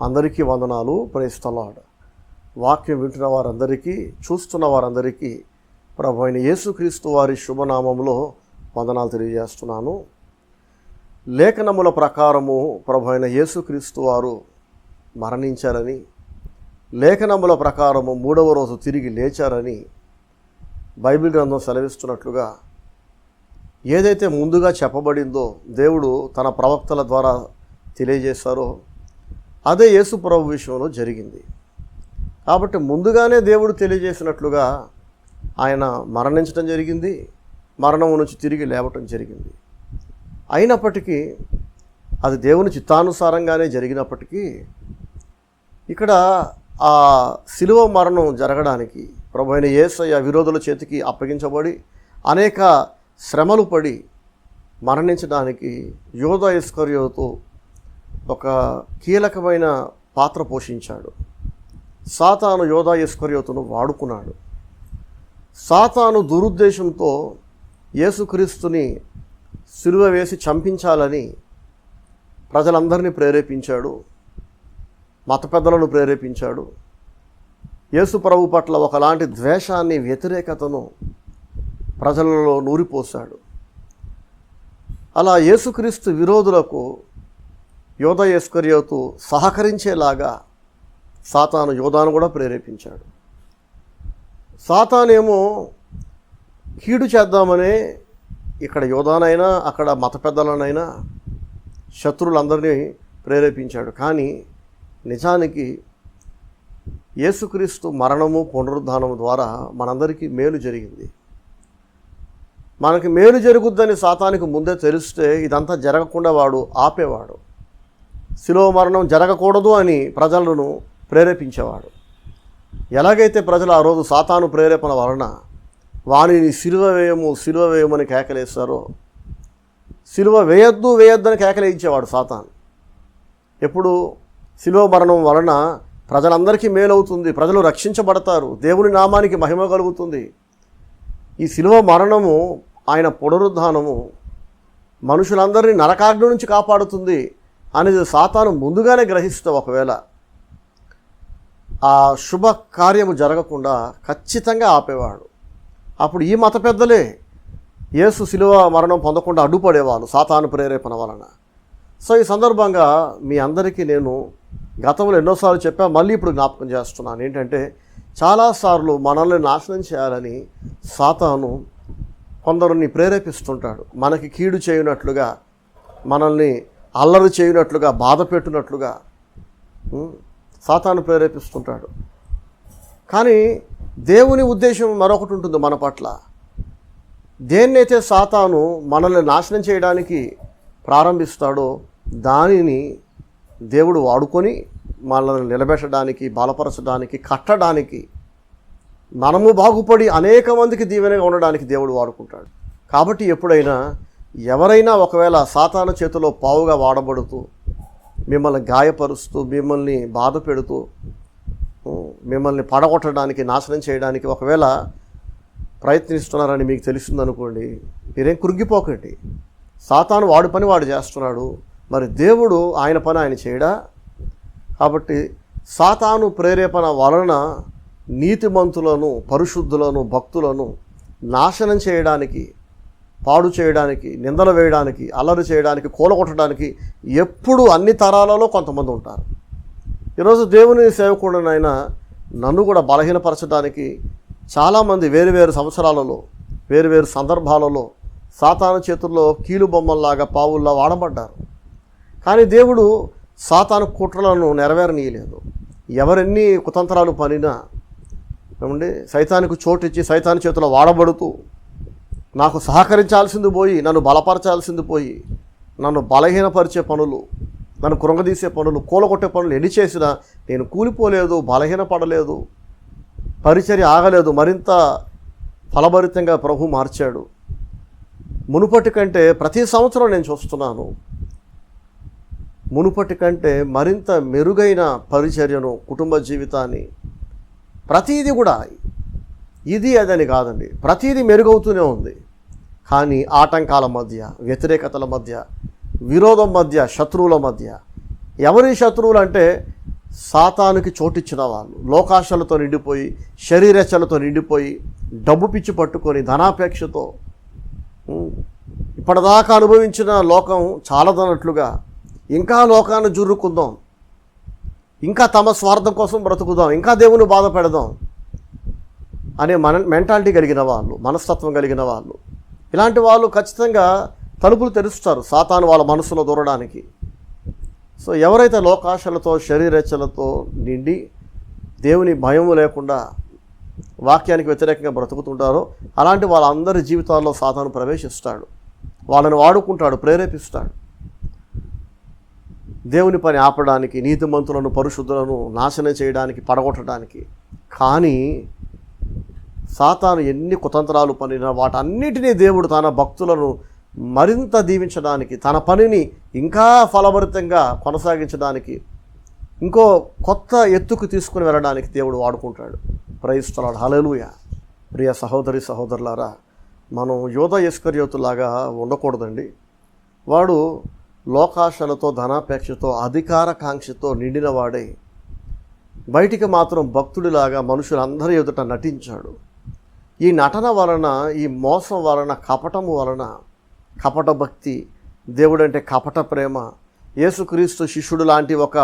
అందరికీ వందనాలు. Praise the Lord. వాక్యం వింటున్న వారందరికీ, చూస్తున్న వారందరికీ ప్రభు అయిన యేసుక్రీస్తు వారి శుభనామంలో వందనాలు తెలియజేస్తున్నాను. లేఖనముల ప్రకారము ప్రభు అయిన యేసుక్రీస్తు వారు మరణించారని, లేఖనముల ప్రకారము 3వ రోజు తిరిగి లేచారని బైబిల్ గ్రంథం సెలవిస్తున్నట్లుగా ఏదైతే ముందుగా చెప్పబడిందో దేవుడు తన ప్రవక్తల ద్వారా తెలియజేశారో అదే యేసు ప్రభు విషయంలో జరిగింది. కాబట్టి ముందుగానే దేవుడు తెలియజేసినట్లుగా ఆయన మరణించడం జరిగింది, మరణం నుంచి తిరిగి లేవటం జరిగింది. అయినప్పటికీ అది దేవుని చిత్తానుసారంగానే జరిగినప్పటికీ ఇక్కడ ఆ శిలువ మరణం జరగడానికి ప్రభు అయిన యేసయ్య విరోధుల చేతికి అప్పగించబడి అనేక శ్రమలు పడి మరణించడానికి యోధా ఇస్కరియోతు ఒక కీలకమైన పాత్ర పోషించాడు. సాతాను యోధా ఇస్కరియోతును వాడుకున్నాడు. సాతాను దురుద్దేశంతో యేసుక్రీస్తుని సిలువ వేసి చంపించాలని ప్రజలందరినీ ప్రేరేపించాడు, మత పెద్దలను ప్రేరేపించాడు. యేసు ప్రభు పట్ల ఒకలాంటి ద్వేషాన్ని, వ్యతిరేకతను ప్రజలలో నూరిపోశాడు. అలా యేసుక్రీస్తు విరోధులకు యోధా ఇస్కరియోతు సహకరించేలాగా సాతాను యోధాను కూడా ప్రేరేపించాడు. సాతానేమో కీడు చేద్దామనే ఇక్కడ యోధానైనా అక్కడ మత పెద్దలనైనా శత్రువులందరినీ ప్రేరేపించాడు. కానీ నిజానికి యేసుక్రీస్తు మరణము పునరుద్ధానము ద్వారా మనందరికీ మేలు జరిగింది. మనకి మేలు జరుగుద్దని సాతానికి ముందే తెలిస్తే ఇదంతా జరగకుండా వాడు ఆపేవాడు. శిలువ మరణం జరగకూడదు అని ప్రజలను ప్రేరేపించేవాడు. ఎలాగైతే ప్రజలు ఆ రోజు సాతాను ప్రేరేపణ వలన వానిని సిలువ వేయమని కేకలేస్తారో, సిలువ వేయొద్దని కేకలేయించేవాడు సాతాను. ఎప్పుడు శిలువ మరణం వలన ప్రజలందరికీ మేలవుతుంది, ప్రజలు రక్షించబడతారు, దేవుని నామానికి మహిమ కలుగుతుంది, ఈ శిలువ మరణము ఆయన పునరుద్ధానము మనుషులందరినీ నరకాగ్ని నుంచి కాపాడుతుంది అనేది సాతాను ముందుగానే గ్రహిస్తే ఒకవేళ ఆ శుభ కార్యము జరగకుండా ఖచ్చితంగా ఆపేవాడు. అప్పుడు ఈ మత పెద్దలే యేసు శిలువ మరణం పొందకుండా అడ్డుపడేవాళ్ళు సాతాను ప్రేరేపణ వలన. సో ఈ సందర్భంగా మీ అందరికీ నేను గతంలో ఎన్నోసార్లు చెప్పా, మళ్ళీ ఇప్పుడు జ్ఞాపకం చేస్తున్నాను. ఏంటంటే చాలాసార్లు మనల్ని నాశనం చేయాలని సాతాను కొందరిని ప్రేరేపిస్తుంటాడు. మనకి కీడు చేయనట్లుగా, మనల్ని అల్లరి చేయనట్లుగా, బాధ పెట్టినట్లుగా సాతాను ప్రేరేపిస్తుంటాడు. కానీ దేవుని ఉద్దేశం మరొకటి ఉంటుంది మన పట్ల. దేన్నైతే సాతాను మనల్ని నాశనం చేయడానికి ప్రారంభిస్తాడో దానిని దేవుడు వాడుకొని మనల్ని నిలబెట్టడానికి, బలపరచడానికి, కట్టడానికి, మనము బాగుపడి అనేక మందికి దీవెనగా ఉండడానికి దేవుడు వాడుకుంటాడు. కాబట్టి ఎప్పుడైనా ఎవరైనా ఒకవేళ సాతాను చేతిలో పావుగా వాడబడుతూ మిమ్మల్ని గాయపరుస్తూ, మిమ్మల్ని బాధ పెడుతూ, మిమ్మల్ని పడగొట్టడానికి, నాశనం చేయడానికి ఒకవేళ ప్రయత్నిస్తున్నారని మీకు తెలిసిందనుకోండి, మీరేం కృంగిపోకండి. సాతాను వాడి పని వాడు చేస్తున్నాడు, మరి దేవుడు ఆయన పని ఆయన చేయడా? కాబట్టి సాతాను ప్రేరేపణ వలన నీతిమంతులను, పరిశుద్ధులను, భక్తులను నాశనం చేయడానికి, పాడు చేయడానికి, నిందలు వేయడానికి, అల్లరి చేయడానికి, కూలగొట్టడానికి ఎప్పుడు అన్ని తరాలలో కొంతమంది ఉంటారు. ఈరోజు దేవుని సేవకుడినైనా నన్ను కూడా బలహీనపరచడానికి చాలామంది వేరువేరు సంవత్సరాలలో, వేరువేరు సందర్భాలలో సాతాను చేతుల్లో కీలు బొమ్మల్లాగా, పావుల్లా వాడబడ్డారు. కానీ దేవుడు సాతాను కుట్రలను నెరవేరనీయలేదు. ఎవరెన్ని కుతంత్రాలు పనినా ఏమండి, సైతానికి చోటిచ్చి సైతాను చేతిలో వాడబడుతూ నాకు సహకరించాల్సింది పోయి, నన్ను బలపరచాల్సింది పోయి, నన్ను బలహీనపరిచే పనులు, నన్ను కృంగదీసే పనులు, కూలగొట్టే పనులు ఎన్ని చేసినా నేను కూలిపోలేదు, బలహీనపడలేదు, పరిచర్య ఆగలేదు. మరింత ఫలభరితంగా ప్రభు మార్చాడు. మునుపటి కంటే ప్రతి సంవత్సరం నేను చూస్తున్నాను, మునుపటి కంటే మరింత మెరుగైన పరిచర్యను, కుటుంబ జీవితాన్ని, ప్రతీది కూడా ఇది అదని కాదండి, ప్రతీది మెరుగవుతూనే ఉంది. కానీ ఆటంకాల మధ్య, వ్యతిరేకతల మధ్య, విరోధం మధ్య, శత్రువుల మధ్య, ఎవరి శత్రువులు అంటే సాతానుకి చోటిచ్చిన వాళ్ళు, లోకాశలతో నిండిపోయి, శరీరేచ్ఛలతో నిండిపోయి, డబ్బు పిచ్చి పట్టుకొని ధనాపేక్షతో ఇప్పటిదాకా అనుభవించిన లోకం చాలదన్నట్లుగా ఇంకా లోకాన్ని జుర్రుకుందాం, ఇంకా తమ స్వార్థం కోసం బ్రతుకుదాం, ఇంకా దేవుని బాధ పెడదాం అనే మెంటాలిటీ కలిగిన వాళ్ళు, మనస్తత్వం కలిగిన వాళ్ళు, ఇలాంటి వాళ్ళు ఖచ్చితంగా తలుపులు తెరుస్తారు సాతాను వాళ్ళ మనసులో దూరడానికి. సో ఎవరైతే లోకాశలతో శరీరేచ్ఛలతో నిండి దేవుని భయం లేకుండా వాక్యానికి వ్యతిరేకంగా బ్రతుకుతుంటారో అలాంటి వాళ్ళందరి జీవితాల్లో సాతాను ప్రవేశిస్తాడు, వాళ్ళని వాడుకుంటాడు, ప్రేరేపిస్తాడు దేవుని పని ఆపడానికి, నీతిమంతులను పరిశుద్ధులను నాశనం చేయడానికి, పడగొట్టడానికి. కానీ సాతాను ఎన్ని కుతంత్రాలు పనినా వాటన్నిటినీ దేవుడు తన భక్తులను మరింత దీవించడానికి, తన పనిని ఇంకా ఫలభరితంగా కొనసాగించడానికి, ఇంకో కొత్త ఎత్తుకు తీసుకుని వెళ్ళడానికి దేవుడు వాడుకుంటాడు. ప్రైజ్ ది లార్డ్, హల్లెలూయా. ప్రియ సహోదరి సహోదరులారా, మనం యోధా ఇస్కరియోతులాగా ఉండకూడదండి. వాడు లోకాశలతో, ధనాపేక్షతో, అధికారకాంక్షతో నిండిన వాడే బయటికి మాత్రం భక్తుడిలాగా మనుషులందరి ఎదుట నటించాడు. ఈ నటన వలన, ఈ మోసం వలన, కపటము వలన, కపట భక్తి, దేవుడంటే కపట ప్రేమ, యేసుక్రీస్తు శిష్యుడు లాంటి ఒక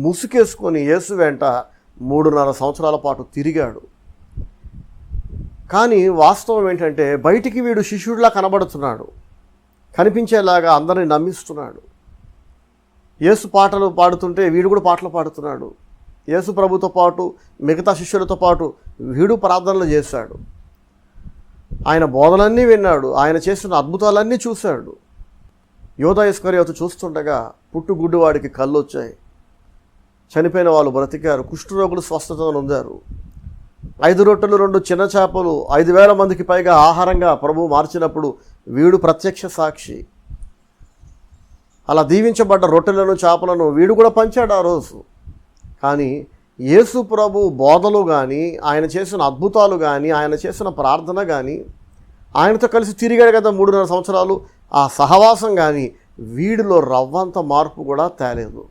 ముసుకేసుకొని యేసు వెంట 3.5 సంవత్సరాల పాటు తిరిగాడు. కానీ వాస్తవం ఏంటంటే బయటికి వీడు శిష్యుడిలా కనబడుతున్నాడు, కనిపించేలాగా అందరిని నమ్మిస్తున్నాడు. యేసు పాటలు పాడుతుంటే వీడు కూడా పాటలు పాడుతున్నాడు. యేసు ప్రభుతో పాటు మిగతా శిష్యులతో పాటు వీడు ప్రార్థనలు చేశాడు. ఆయన బోధనన్నీ విన్నాడు, ఆయన చేసిన అద్భుతాలన్నీ చూశాడు. యోధా ఇస్కరియోతు చూస్తుండగా పుట్టుగుడ్డివాడికి కళ్ళు వచ్చాయి, చనిపోయిన వాళ్ళు బ్రతికారు, కుష్ఠరోగులు స్వస్థత పొందారు, 5 రొట్టెలు 2 చిన్న చేపలు 5,000 మందికి పైగా ఆహారంగా ప్రభువు మార్చినప్పుడు వీడు ప్రత్యక్ష సాక్షి. అలా దీవించబడ్డ రొట్టెలను చేపలను వీడు కూడా పంచాడు ఆ రోజు. కానీ యేసు ప్రభు బోధలు కానీ, ఆయన చేసిన అద్భుతాలు కానీ, ఆయన చేసిన ప్రార్థన కానీ, ఆయనతో కలిసి తిరిగాడు కదా 3.5 సంవత్సరాలు, ఆ సహవాసం కానీ వీడిలో రవ్వంత మార్పు కూడా తేలేదు.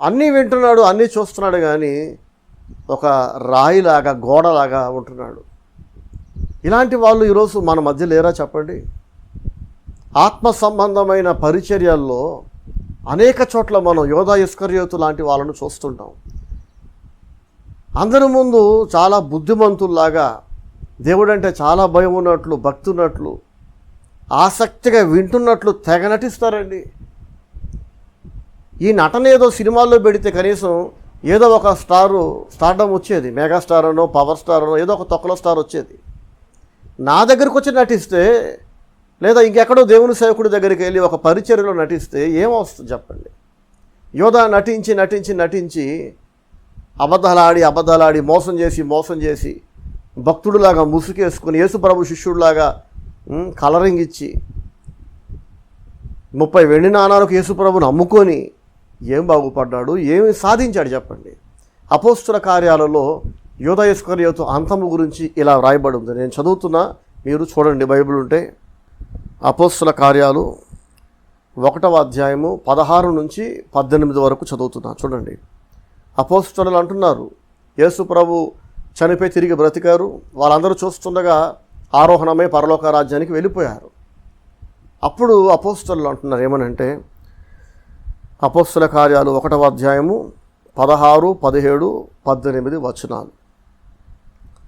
అన్నీ వింటున్నాడు, అన్నీ చూస్తున్నాడు, కానీ ఒక రాయిలాగా, గోడలాగా ఉంటున్నాడు. ఇలాంటి వాళ్ళు ఈరోజు మన మధ్య లేరా చెప్పండి? ఆత్మ సంబంధమైన పరిచర్యల్లో అనేక చోట్ల మనం యోధా ఇస్కరియోతు లాంటి వాళ్ళను చూస్తుంటాం. అందరి ముందు చాలా బుద్ధిమంతుల్లాగా, దేవుడంటే చాలా భయం ఉన్నట్లు, భక్తి ఉన్నట్లు, ఆసక్తిగా వింటున్నట్లు తెగ నటిస్తారండి. ఈ నటన ఏదో సినిమాల్లో పెడితే కనీసం ఏదో ఒక స్టార్డమ్ వచ్చేది, మెగాస్టార్ అనో, పవర్ స్టార్ అనో, ఏదో ఒక తొక్కలో స్టార్ వచ్చేది. నా దగ్గరకు వచ్చి నటిస్తే, లేదా ఇంకెక్కడో దేవుని సేవకుడి దగ్గరికి వెళ్ళి ఒక పరిచర్యలో నటిస్తే ఏమొస్తుంది చెప్పండి? యోధా నటించి నటించి నటించి అబద్ధాలాడి మోసం చేసి భక్తుడిలాగా ముసుకేసుకుని యేసుప్రభు శిష్యుడిలాగా కలరింగ్ ఇచ్చి 30 వెండి నాణాలకు యేసుప్రభుని అమ్ముకొని ఏం బాగుపడ్డాడు, ఏమి సాధించాడు చెప్పండి? అపోస్తుల కార్యాలలో యోధా ఇస్కరియోతు అంతము గురించి ఇలా వ్రాయబడి ఉంది. నేను చదువుతున్నా, మీరు చూడండి బైబిల్ ఉంటే. అపోస్తుల కార్యాలు 1వ అధ్యాయము 16 నుంచి 18 వరకు చదువుతున్నా, చూడండి. అపోస్తులు అంటున్నారు, యేసు ప్రభు చనిపోయి తిరిగి బ్రతికారు, వాళ్ళందరూ చూస్తుండగా ఆరోహణమై పరలోక రాజ్యానికి వెళ్ళిపోయారు. అప్పుడు అపోస్తులు అంటున్నారు ఏమనంటే, అపోస్తుల కార్యాలు 1వ అధ్యాయము 16, 17, 18 వచనాలు.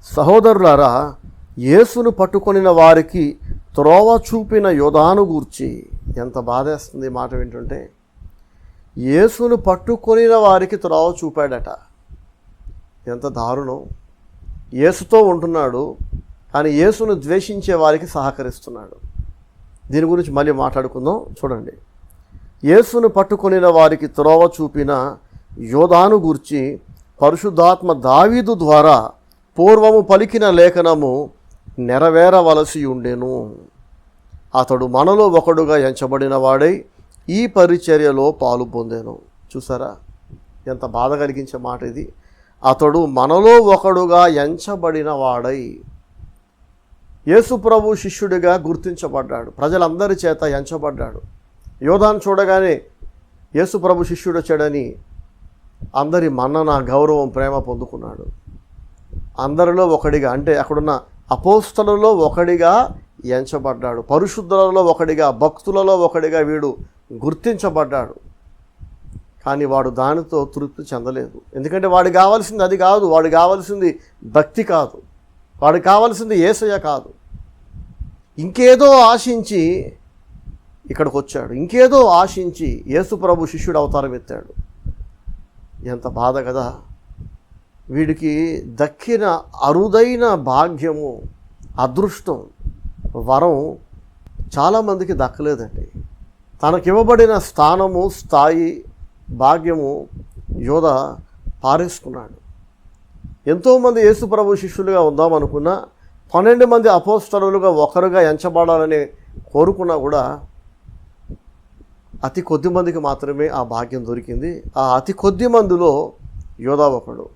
సహోదరులారా, యేసును పట్టుకొనిన వారికి త్రోవ చూపిన యోధాను గూర్చి, ఎంత బాధేస్తుంది మాట వింటుంటే. యేసును పట్టుకొనిన వారికి త్రోవ చూపాడట. ఎంత దారుణం! యేసుతో ఉంటున్నాడు, కానీ యేసును ద్వేషించే వారికి సహకరిస్తున్నాడు. దీని గురించి మళ్ళీ మాట్లాడుకుందాం, చూడండి. యేసును పట్టుకొనిన వారికి త్రోవ చూపిన యోధాను గూర్చి పరిశుద్ధాత్మ దావీదు ద్వారా పూర్వము పలికిన లేఖనము నెరవేరవలసి ఉండెను. అతడు మనలో ఒకడుగా ఎంచబడిన వాడై ఈ పరిచర్యలో పాలు పొందెను. చూసారా, ఎంత బాధ కలిగించే మాట ఇది. అతడు మనలో ఒకడుగా ఎంచబడిన వాడై, యేసు ప్రభు శిష్యుడిగా గుర్తించబడ్డాడు, ప్రజలందరి చేత ఎంచబడ్డాడు. యోధాను చూడగానే యేసు ప్రభు శిష్యుడు వచ్చాడని అందరి మన్నన, గౌరవం, ప్రేమ పొందుకున్నాడు. అందరిలో ఒకడిగా, అంటే అక్కడున్న అపోస్తలులో ఒకడిగా ఎంచబడ్డాడు. పరిశుద్ధులలో ఒకడిగా, భక్తులలో ఒకడిగా వీడు గుర్తించబడ్డాడు. కానీ వాడు దానితో తృప్తి చెందలేదు. ఎందుకంటే వాడికి కావాల్సింది అది కాదు. వాడికి కావాల్సింది భక్తి కాదు. వాడికి కావాల్సింది యేసయ్య కాదు. ఇంకేదో ఆశించి ఇక్కడికి వచ్చాడు. ఇంకేదో ఆశించి యేసు ప్రభు శిష్యుడు అవతారం ఎత్తాడు. ఎంత బాధ కదా! వీడికి దక్కిన అరుదైన భాగ్యము, అదృష్టం, వరం చాలామందికి దక్కలేదండి. తనకివ్వబడిన స్థానము, స్థాయి, భాగ్యము యోధ పారేసుకున్నాడు. ఎంతోమంది యేసు ప్రభు శిష్యులుగా ఉందామనుకున్నా, 12 మంది అపోస్తలులుగా ఒకరుగా ఎంచబడాలని కోరుకున్నా కూడా అతి కొద్ది మందికి మాత్రమే ఆ భాగ్యం దొరికింది. ఆ అతి కొద్ది మందిలో యోధ ఒకడు.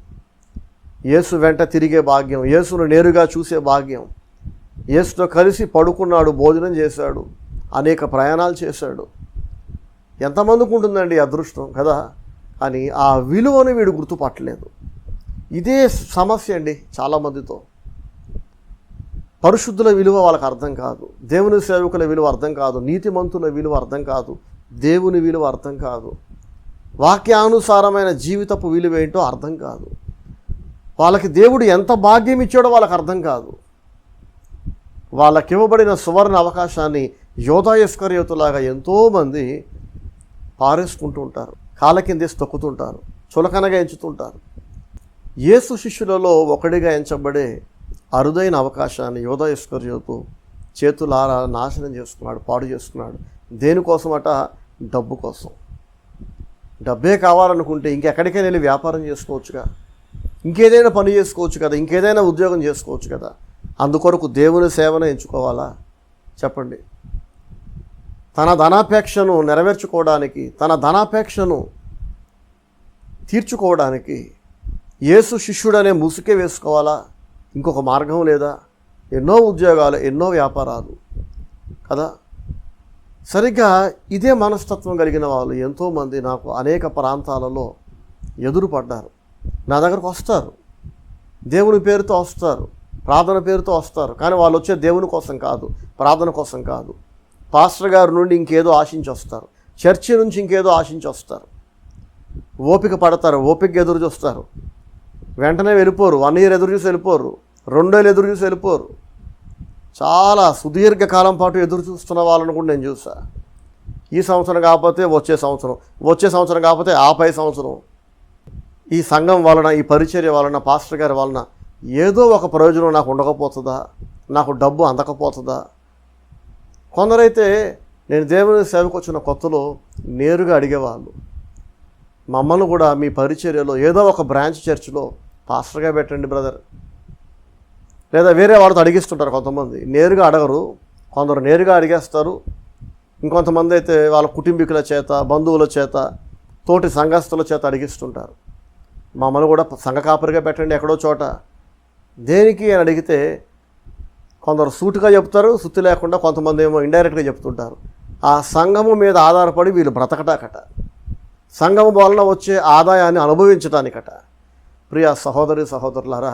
యేసు వెంట తిరిగే భాగ్యం, యేసును నేరుగా చూసే భాగ్యం, యేసుతో కలిసి పడుకున్నాడు, భోజనం చేశాడు, అనేక ప్రయాణాలు చేశాడు. ఎంతమందికి ఉంటుందండి అదృష్టం కదా! కానీ ఆ విలువను వీడు గుర్తుపట్టలేదు. ఇదే సమస్య అండి చాలామందితో. పరిశుద్ధుల విలువ వాళ్ళకి అర్థం కాదు, దేవుని సేవకుల విలువ అర్థం కాదు, నీతిమంతుల విలువ అర్థం కాదు, దేవుని విలువ అర్థం కాదు, వాక్యానుసారమైన జీవితపు విలువ ఏంటో అర్థం కాదు. వాళ్ళకి దేవుడు ఎంత భాగ్యం ఇచ్చాడో వాళ్ళకి అర్థం కాదు. వాళ్ళకి ఇవ్వబడిన సువర్ణ అవకాశాన్ని యోధా ఇస్కరియోతులాగా ఎంతోమంది పారేసుకుంటూ ఉంటారు, కాళ్ళ కిందేసి తొక్కుతుంటారు, చులకనగా ఎంచుతుంటారు. యేసు శిష్యులలో ఒకడిగా ఎంచబడే అరుదైన అవకాశాన్ని యోధా ఇస్కరియోతు చేతులారా నాశనం చేసుకున్నాడు, పాడు చేసుకున్నాడు. దేనికోసమట? డబ్బు కోసం. డబ్బే కావాలనుకుంటే ఇంకెక్కడికైనా వెళ్ళి వ్యాపారం చేసుకోవచ్చుగా, ఇంకేదైనా పని చేసుకోవచ్చు కదా, ఇంకేదైనా ఉద్యోగం చేసుకోవచ్చు కదా. అందుకొరకు దేవుని సేవను ఎంచుకోవాలా? చెప్పండి. తన ధనాపేక్షను నెరవేర్చుకోవడానికి, తన ధనాపేక్షను తీర్చుకోవడానికి యేసు శిష్యుడనే ముసుకే వేసుకోవాలా? ఇంకొక మార్గం లేదా? ఎన్నో ఉద్యోగాలు, ఎన్నో వ్యాపారాలు కదా. సరిగ్గా ఇదే మనస్తత్వం కలిగిన వాళ్ళు ఎంతోమంది నాకు అనేక ప్రాంతాలలో ఎదురుపడ్డారు. నా దగ్గరకు వస్తారు, దేవుని పేరుతో వస్తారు, ప్రార్థన పేరుతో వస్తారు. కానీ వాళ్ళు వచ్చే దేవుని కోసం కాదు, ప్రార్థన కోసం కాదు, పాస్టర్ గారి నుండి ఇంకేదో ఆశించి వస్తారు, చర్చి నుంచి ఇంకేదో ఆశించి వస్తారు. ఓపిక పడతారు, ఓపిక ఎదురు చూస్తారు, వెంటనే వెళ్ళిపోరు. 1 year ఎదురు చూసి వెళ్ళిపోరు, 2 ఏళ్ళు ఎదురు చూసి వెళ్ళిపోరు. చాలా సుదీర్ఘకాలం పాటు ఎదురు చూస్తున్న వాళ్ళని కూడా నేను చూసా. ఈ సంవత్సరం కాకపోతే వచ్చే సంవత్సరం, వచ్చే సంవత్సరం కాకపోతే ఆపై సంవత్సరం. ఈ సంఘం వలన, ఈ పరిచర్య వలన, పాస్టర్ గారి వలన ఏదో ఒక ప్రయోజనం నాకు ఉండకపోతుందా, నాకు డబ్బు అందకపోతుందా? కొందరైతే నేను దేవుని సేవకు వచ్చిన కొత్తలో నేరుగా అడిగేవాళ్ళు, మమ్మల్ని కూడా మీ పరిచర్యలో ఏదో ఒక బ్రాంచ్ చర్చిలో పాస్టర్గా పెట్టండి బ్రదర్. లేదా వేరే వాడితో అడిగిస్తుంటారు. కొంతమంది నేరుగా అడగరు, కొందరు నేరుగా అడిగేస్తారు. ఇంకొంతమంది అయితే వాళ్ళ కుటుంబీకుల చేత, బంధువుల చేత, తోటి సంఘస్థుల చేత అడిగిస్తుంటారు. మమ్మల్ని కూడా సంఘ కాపరిగా పెట్టండి ఎక్కడో చోట. దేనికి అని అడిగితే కొందరు సూటుగా చెప్తారు, సుత్తి లేకుండా. కొంతమంది ఏమో ఇండైరెక్ట్గా చెప్తుంటారు. ఆ సంఘము మీద ఆధారపడి వీళ్ళు బ్రతకటాకట, సంఘము వలన వచ్చే ఆదాయాన్ని అనుభవించడానికట. ప్రియ సహోదరి సహోదరులారా,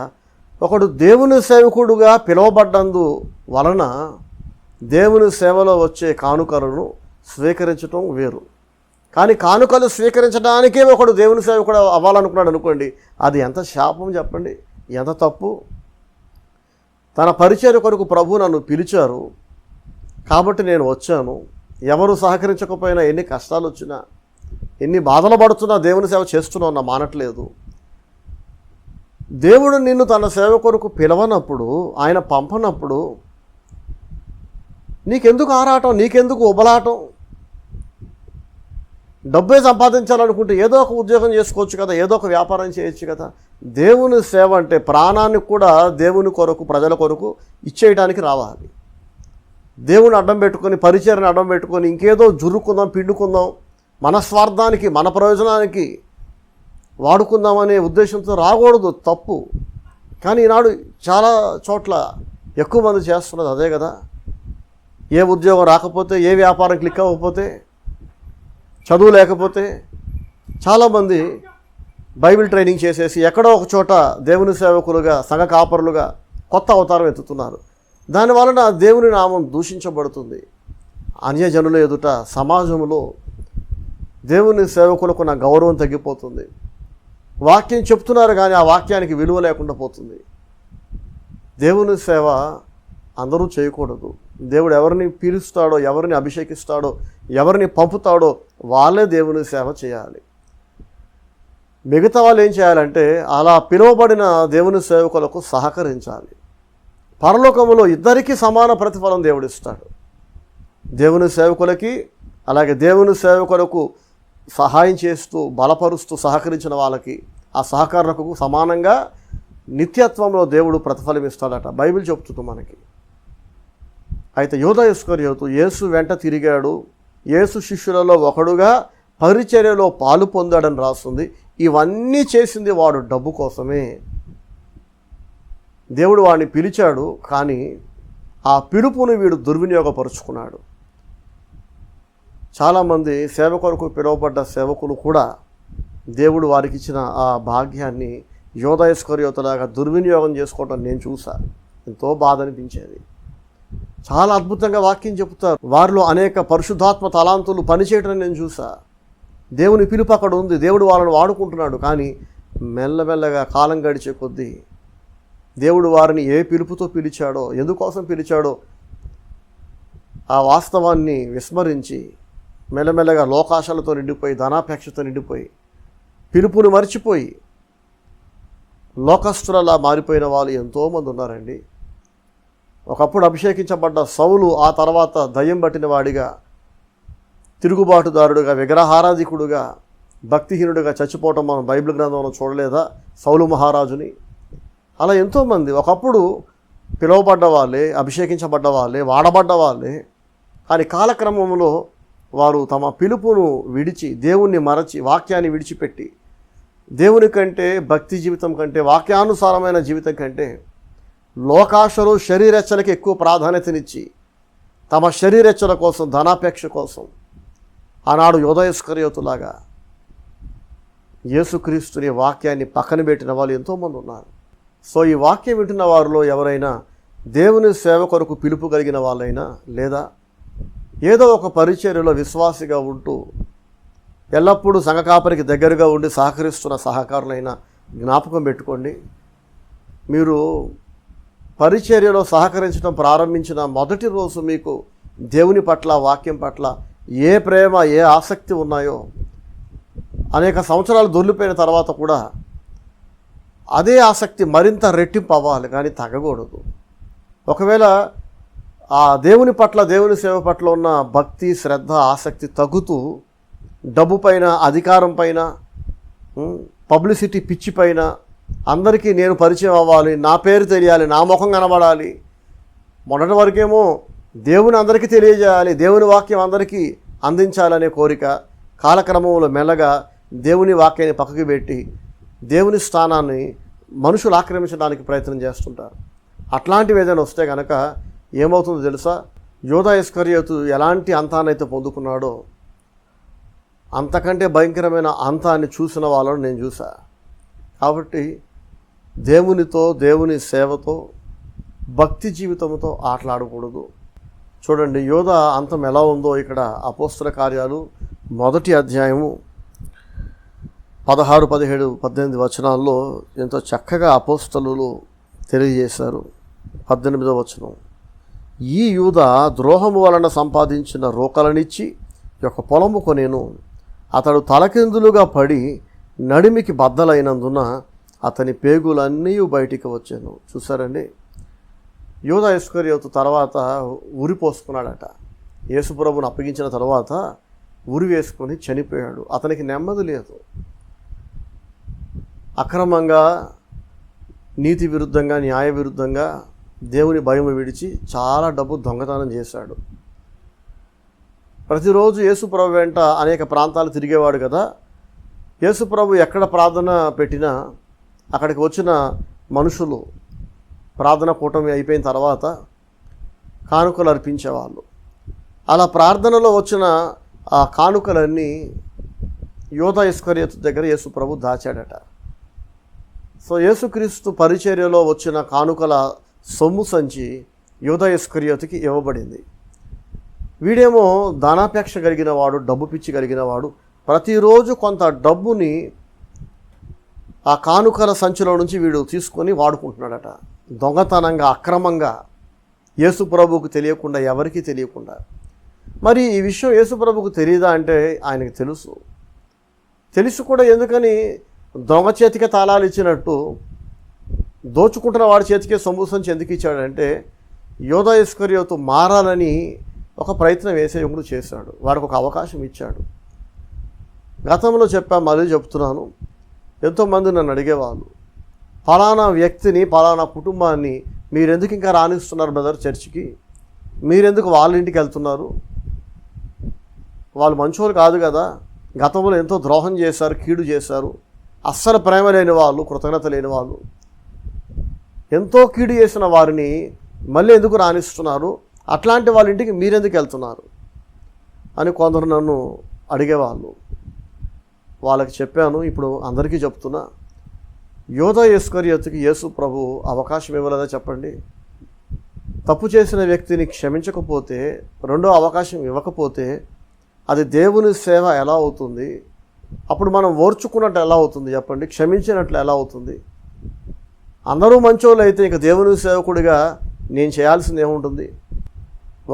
ఒకడు దేవుని సేవకుడుగా పిలువబడ్డందు వలన దేవుని సేవలో వచ్చే కానుకలను స్వీకరించడం వేరు. కానీ కానుకలు స్వీకరించడానికే ఒకడు దేవుని సేవకుడు అవ్వాలనుకున్నాడు అనుకోండి, అది ఎంత శాపం చెప్పండి, ఎంత తప్పు. తన పరిచర్య కొరకు ప్రభు నన్ను పిలిచారు కాబట్టి నేను వచ్చాను. ఎవరు సహకరించకపోయినా, ఎన్ని కష్టాలు వచ్చినా, ఎన్ని బాధలు పడుతున్నా దేవుని సేవ చేస్తున్నావు అన్న మానట్లేదు. దేవుడు నిన్ను తన సేవ కొరకు పిలవనప్పుడు, ఆయన పంపనప్పుడు నీకెందుకు ఆరాటం, నీకెందుకు ఉబలాటం? డబ్బే సంపాదించాలనుకుంటే ఏదో ఒక ఉద్యోగం చేసుకోవచ్చు కదా, ఏదో ఒక వ్యాపారం చేయొచ్చు కదా. దేవుని సేవ అంటే ప్రాణాన్ని కూడా దేవుని కొరకు, ప్రజల కొరకు ఇచ్చేయడానికి రావాలి. దేవుని అడ్డం పెట్టుకొని, పరిచర్ని అడ్డం పెట్టుకొని ఇంకేదో జురుకుందాం, పిండుకుందాం, మన స్వార్థానికి, మన ప్రయోజనానికి వాడుకుందామనే ఉద్దేశంతో రాకూడదు, తప్పు. కానీ ఈనాడు చాలా చోట్ల ఎక్కువ మంది చేస్తున్నది అదే కదా. ఏ ఉద్యోగం రాకపోతే, ఏ వ్యాపారం క్లిక్ అవ్వకపోతే చదువు లేకపోతే చాలామంది బైబిల్ ట్రైనింగ్ చేసేసి ఎక్కడో ఒక చోట దేవుని సేవకులుగా సంఘ కాపరులుగా కొత్త అవతారం ఎత్తుతున్నారు. దానివలన దేవుని నామం దూషించబడుతుంది. అన్యజనుల ఎదుట సమాజంలో దేవుని సేవకులకు నా గౌరవం తగ్గిపోతుంది. వాక్యం చెప్తున్నారు కానీ ఆ వాక్యానికి విలువ లేకుండా పోతుంది. దేవుని సేవ అందరూ చేయకూడదు. దేవుడు ఎవరిని పిలుస్తాడో, ఎవరిని అభిషేకిస్తాడో, ఎవరిని పంపుతాడో వాళ్ళే దేవుని సేవ చేయాలి. మిగతా వాళ్ళు ఏం చేయాలంటే అలా పిలువబడిన దేవుని సేవకులకు సహకరించాలి. పరలోకములో ఇద్దరికీ సమాన ప్రతిఫలం దేవుడిస్తాడు. దేవుని సేవకులకి అలాగే దేవుని సేవకులకు సహాయం చేస్తూ బలపరుస్తూ సహకరించిన వాళ్ళకి ఆ సహకారులకు సమానంగా నిత్యత్వంలో దేవుడు ప్రతిఫలం ఇస్తాడట బైబిల్ చెప్తుంది మనకి. అయితే యూదా ఇస్కరియోతు యేసు వెంట తిరిగాడు, యేసు శిష్యులలో ఒకడుగా పరిచర్యలో పాలు పొందాడని రాస్తుంది. ఇవన్నీ చేసింది వాడు డబ్బు కోసమే. దేవుడు వాడిని పిలిచాడు, కానీ ఆ పిలుపుని వీడు దుర్వినియోగపరుచుకున్నాడు. చాలామంది సేవ కొరకు పిలువబడ్డ సేవకులు కూడా దేవుడు వారికి ఇచ్చిన ఆ భాగ్యాన్ని యూదా ఇస్కరియోతులాగా దుర్వినియోగం చేసుకోవటం నేను చూశాను. ఎంతో బాధ అనిపించేది. చాలా అద్భుతంగా వాక్యం చెప్తారు, వారిలో అనేక పరిశుద్ధాత్మ తలాంతులు పనిచేయటం నేను చూసా. దేవుని పిలుపు అక్కడ ఉంది, దేవుడు వాళ్ళని వాడుకుంటున్నాడు. కానీ మెల్లమెల్లగా కాలం గడిచే కొద్దీ దేవుడు వారిని ఏ పిలుపుతో పిలిచాడో, ఎందుకోసం పిలిచాడో ఆ వాస్తవాన్ని విస్మరించి మెల్లమెల్లగా లోకాశలతో నిండిపోయి, ధనాపేక్షతో నిండిపోయి, పిలుపుని మర్చిపోయి లోకస్తులలా మారిపోయిన వాళ్ళు ఎంతోమంది ఉన్నారండి. ఒకప్పుడు అభిషేకించబడ్డ సౌలు ఆ తర్వాత దయ్యం పట్టిన వాడిగా, తిరుగుబాటుదారుడుగా, విగ్రహారాధికుడుగా, భక్తిహీనుడిగా చచ్చిపోవటం మనం బైబిల్ గ్రంథంలో చూడలేదా సౌలు మహారాజుని? అలా ఎంతోమంది ఒకప్పుడు పిలువబడ్డ వాళ్ళే, అభిషేకించబడ్డ వాళ్ళే, వాడబడ్డ వాళ్ళే, కానీ కాలక్రమంలో వారు తమ పిలుపును విడిచి, దేవుణ్ణి మరచి, వాక్యాన్ని విడిచిపెట్టి, దేవుని కంటే, భక్తి జీవితం కంటే, వాక్యానుసారమైన జీవితం కంటే లోకాశలు శరీరెచ్చలకి ఎక్కువ ప్రాధాన్యతనిచ్చి తమ శరీరెచ్చల కోసం, ధనాపేక్ష కోసం ఆనాడు యూదా ఇస్కరియోతులాగా యేసుక్రీస్తుని వాక్యాన్ని పక్కన పెట్టిన వాళ్ళు ఎంతోమంది ఉన్నారు. సో ఈ వాక్యం వింటున్న వారిలో ఎవరైనా దేవుని సేవ కొరకు పిలుపు కలిగిన వాళ్ళైనా, లేదా ఏదో ఒక పరిచర్యలో విశ్వాసిగా ఉంటూ ఎల్లప్పుడూ సంఘ కాపరికి దగ్గరగా ఉండి సహకరిస్తున్న సహకారులైనా జ్ఞాపకం పెట్టుకోండి. మీరు పరిచర్యలో సహకరించడం ప్రారంభించిన మొదటి రోజు మీకు దేవుని పట్ల, వాక్యం పట్ల ఏ ప్రేమ, ఏ ఆసక్తి ఉన్నాయో అనేక సంవత్సరాలు దొర్లిపోయిన తర్వాత కూడా అదే ఆసక్తి మరింత రెట్టింపు అవ్వాలి, కానీ తగ్గకూడదు. ఒకవేళ ఆ దేవుని పట్ల, దేవుని సేవ పట్ల ఉన్న భక్తి, శ్రద్ధ, ఆసక్తి తగ్గుతూ డబ్బు పైన, అధికారం పైన, పబ్లిసిటీ పిచ్చి పైన, అందరికీ నేను పరిచయం అవ్వాలి, నా పేరు తెలియాలి, నా ముఖం కనబడాలి, మొన్నటి వరకేమో దేవుని అందరికీ తెలియజేయాలి, దేవుని వాక్యం అందరికీ అందించాలనే కోరిక కాలక్రమంలో మెల్లగా దేవుని వాక్యాన్ని పక్కకి పెట్టి దేవుని స్థానాన్ని మనుషులు ఆక్రమించడానికి ప్రయత్నం చేస్తుంటారు. అట్లాంటివి ఏదైనా వస్తే కనుక ఏమవుతుందో తెలుసా? యూదా ఇస్కరియోతు ఎలాంటి అంతాన్నైతే పొందుకున్నాడో అంతకంటే భయంకరమైన అంతాన్ని చూసిన వాళ్ళను నేను చూసా. కాబట్టి దేవునితో, దేవుని సేవతో, భక్తి జీవితంతో ఆటలాడకూడదు. చూడండి యోధా అంతం ఎలా ఉందో ఇక్కడ అపోస్తల కార్యాలు 1వ అధ్యాయము 16, 17, 18 వచనాల్లో ఎంతో చక్కగా అపోస్తలులు తెలియజేశారు. 18వ వచనం, ఈ యూదా ద్రోహము వలన సంపాదించిన రోకలనిచ్చి ఒక పొలము కొనేను. అతడు తలకిందులుగా పడి నడిమికి బద్దలైనందున అతని పేగులన్నీ బయటికి వచ్చాను. చూసారండి, యూదా ఇస్కరియోతు తర్వాత ఉరి పోసుకున్నాడట. యేసుప్రభుని అప్పగించిన తర్వాత ఉరి వేసుకొని చనిపోయాడు. అతనికి నెమ్మది లేదు. అక్రమంగా, నీతి విరుద్ధంగా, న్యాయ విరుద్ధంగా దేవుని భయం విడిచి చాలా డబ్బు దొంగతనం చేశాడు. ప్రతిరోజు యేసుప్రభు వెంట అనేక ప్రాంతాలు తిరిగేవాడు కదా. యేసుప్రభు ఎక్కడ ప్రార్థన పెట్టినా అక్కడికి వచ్చిన మనుషులు ప్రార్థన కూటమి అయిపోయిన తర్వాత కానుకలు అర్పించేవాళ్ళు. అలా ప్రార్థనలో వచ్చిన ఆ కానుకలన్నీ యోధా ఇస్కరియోతు దగ్గర యేసు ప్రభు దాచాడట. సో యేసుక్రీస్తు పరిచర్యలో వచ్చిన కానుకల సొమ్ము సంచి యోధా ఇస్కరియోతుకి ఇవ్వబడింది. వీడేమో ధనాపేక్ష కలిగిన వాడు, డబ్బు పిచ్చి కలిగిన వాడు. ప్రతిరోజు కొంత డబ్బుని ఆ కానుకల సంచిలో నుంచి వీడు తీసుకొని వాడుకుంటున్నాడట, దొంగతనంగా, అక్రమంగా, యేసు ప్రభువుకు తెలియకుండా, ఎవరికీ తెలియకుండా. మరి ఈ విషయం యేసు ప్రభువుకు తెలియదా అంటే ఆయనకు తెలుసు. తెలుసు కూడా ఎందుకని దొంగ చేతికే తాళాలు ఇచ్చినట్టు దోచుకుంటున్న వాడి చేతికే సొమ్ము సంచి ఎందుకు ఇచ్చాడంటే యోధా ఇస్కరియోతు మారాలని ఒక ప్రయత్నం యేసయ్య చేశాడు. వాడికి ఒక అవకాశం ఇచ్చాడు. గతంలో చెప్పా, మళ్ళీ చెప్తున్నాను. ఎంతోమంది నన్ను అడిగేవాళ్ళు, ఫలానా వ్యక్తిని, ఫలానా కుటుంబాన్ని మీరెందుకు ఇంకా రాణిస్తున్నారు బ్రదర్ చర్చికి, మీరెందుకు వాళ్ళ ఇంటికి వెళ్తున్నారు, వాళ్ళు మంచోళ్ళు కాదు కదా, గతంలో ఎంతో ద్రోహం చేశారు, కీడు చేశారు, అస్సలు ప్రేమ లేని వాళ్ళు, కృతజ్ఞత లేని వాళ్ళు, ఎంతో కీడు చేసిన వారిని మళ్ళీ ఎందుకు రాణిస్తున్నారు, అట్లాంటి వాళ్ళ ఇంటికి మీరెందుకు వెళ్తున్నారు అని కొందరు నన్ను అడిగేవాళ్ళు. వాళ్ళకి చెప్పాను, ఇప్పుడు అందరికీ చెప్తున్నా. యోధా ఇస్కరియోతుకి యేసు ప్రభు అవకాశం ఇవ్వలేదా చెప్పండి? తప్పు చేసిన వ్యక్తిని క్షమించకపోతే, రెండో అవకాశం ఇవ్వకపోతే అది దేవుని సేవ ఎలా అవుతుంది? అప్పుడు మనం ఓర్చుకున్నట్టు ఎలా అవుతుంది చెప్పండి? క్షమించినట్లు ఎలా అవుతుంది? అందరూ మంచోళ్ళు అయితే ఇక దేవుని సేవకుడిగా నేను చేయాల్సింది ఏముంటుంది?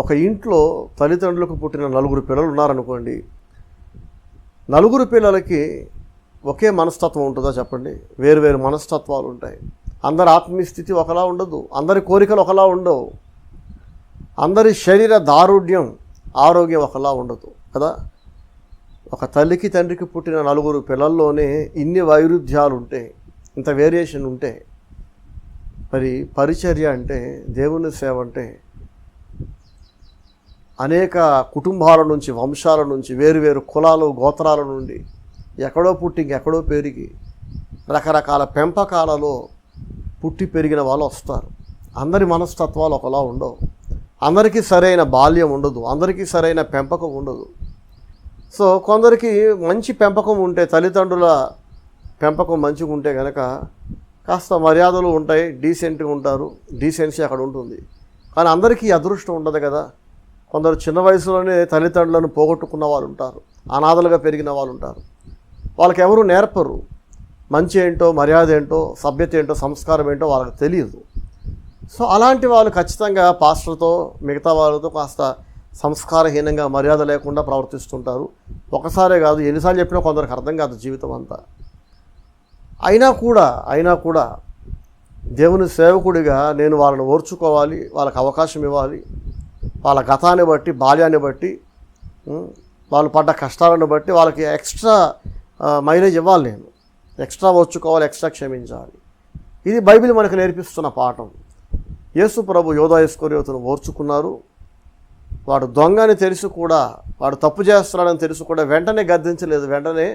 ఒక ఇంట్లో తల్లిదండ్రులకు పుట్టిన 4 పిల్లలు ఉన్నారనుకోండి, 4 పిల్లలకి ఒకే మనస్తత్వం ఉంటుందా చెప్పండి? వేరు మనస్తత్వాలు ఉంటాయి. అందరి ఆత్మీయ స్థితి ఒకలా ఉండదు, అందరి కోరికలు ఒకలా ఉండవు, అందరి శరీర దారుఢ్యం, ఆరోగ్యం ఒకలా ఉండదు కదా. ఒక తల్లికి తండ్రికి పుట్టిన 4 పిల్లల్లోనే ఇన్ని వైరుధ్యాలు ఉంటే, ఇంత వేరియేషన్ ఉంటే, మరి పరిచర్య అంటే, దేవుని సేవ అంటే అనేక కుటుంబాల నుంచి, వంశాల నుంచి, వేరు కులాలు, గోత్రాల నుండి, ఎక్కడో పుట్టి ఎక్కడో పెరిగి రకరకాల పెంపకాలలో పుట్టి పెరిగిన వాళ్ళు వస్తారు. అందరి మనస్తత్వాలు ఒకలా ఉండవు, అందరికీ సరైన బాల్యం ఉండదు, అందరికీ సరైన పెంపకం ఉండదు. సో కొందరికి మంచి పెంపకం ఉంటే, తల్లిదండ్రుల పెంపకం మంచిగా ఉంటే కనుక కాస్త మర్యాదలు ఉంటాయి, డీసెంట్గా ఉంటారు, డీసెన్సీ అక్కడ ఉంటుంది. కానీ అందరికీ అదృష్టం ఉండదు కదా. కొందరు చిన్న వయసులోనే తల్లిదండ్రులను పోగొట్టుకున్న వాళ్ళు ఉంటారు, అనాథలుగా పెరిగిన వాళ్ళు ఉంటారు. వాళ్ళకి ఎవరు నేర్పరు, మంచి ఏంటో, మర్యాద ఏంటో, సభ్యత ఏంటో, సంస్కారం ఏంటో వాళ్ళకి తెలియదు. సో అలాంటి వాళ్ళు ఖచ్చితంగా పాస్టర్తో, మిగతా వాళ్ళతో కాస్త సంస్కారహీనంగా, మర్యాద లేకుండా ప్రవర్తిస్తుంటారు. ఒకసారే కాదు, ఎన్నిసార్లు చెప్పినా కొందరికి అర్థం కాదు జీవితం అంతా. అయినా కూడా దేవుని సేవకుడిగా నేను వాళ్ళని ఓర్చుకోవాలి, వాళ్ళకి అవకాశం ఇవ్వాలి. వాళ్ళ గతాన్ని బట్టి, బాల్యాన్ని బట్టి, వాళ్ళు పడ్డ కష్టాలను బట్టి వాళ్ళకి ఎక్స్ట్రా మైలేజ్ ఇవ్వాలి, నేను ఎక్స్ట్రా ఓర్చుకోవాలి, ఎక్స్ట్రా క్షమించాలి. ఇది బైబిల్ మనకు నేర్పిస్తున్న పాఠం. యేసు ప్రభు యోధా ఇస్కరియోతును ఓర్చుకున్నారు. వాడు దొంగని తెలిసి కూడా, వాడు తప్పు చేస్తున్నాడని తెలిసి కూడా వెంటనే గద్దించలేదు, వెంటనే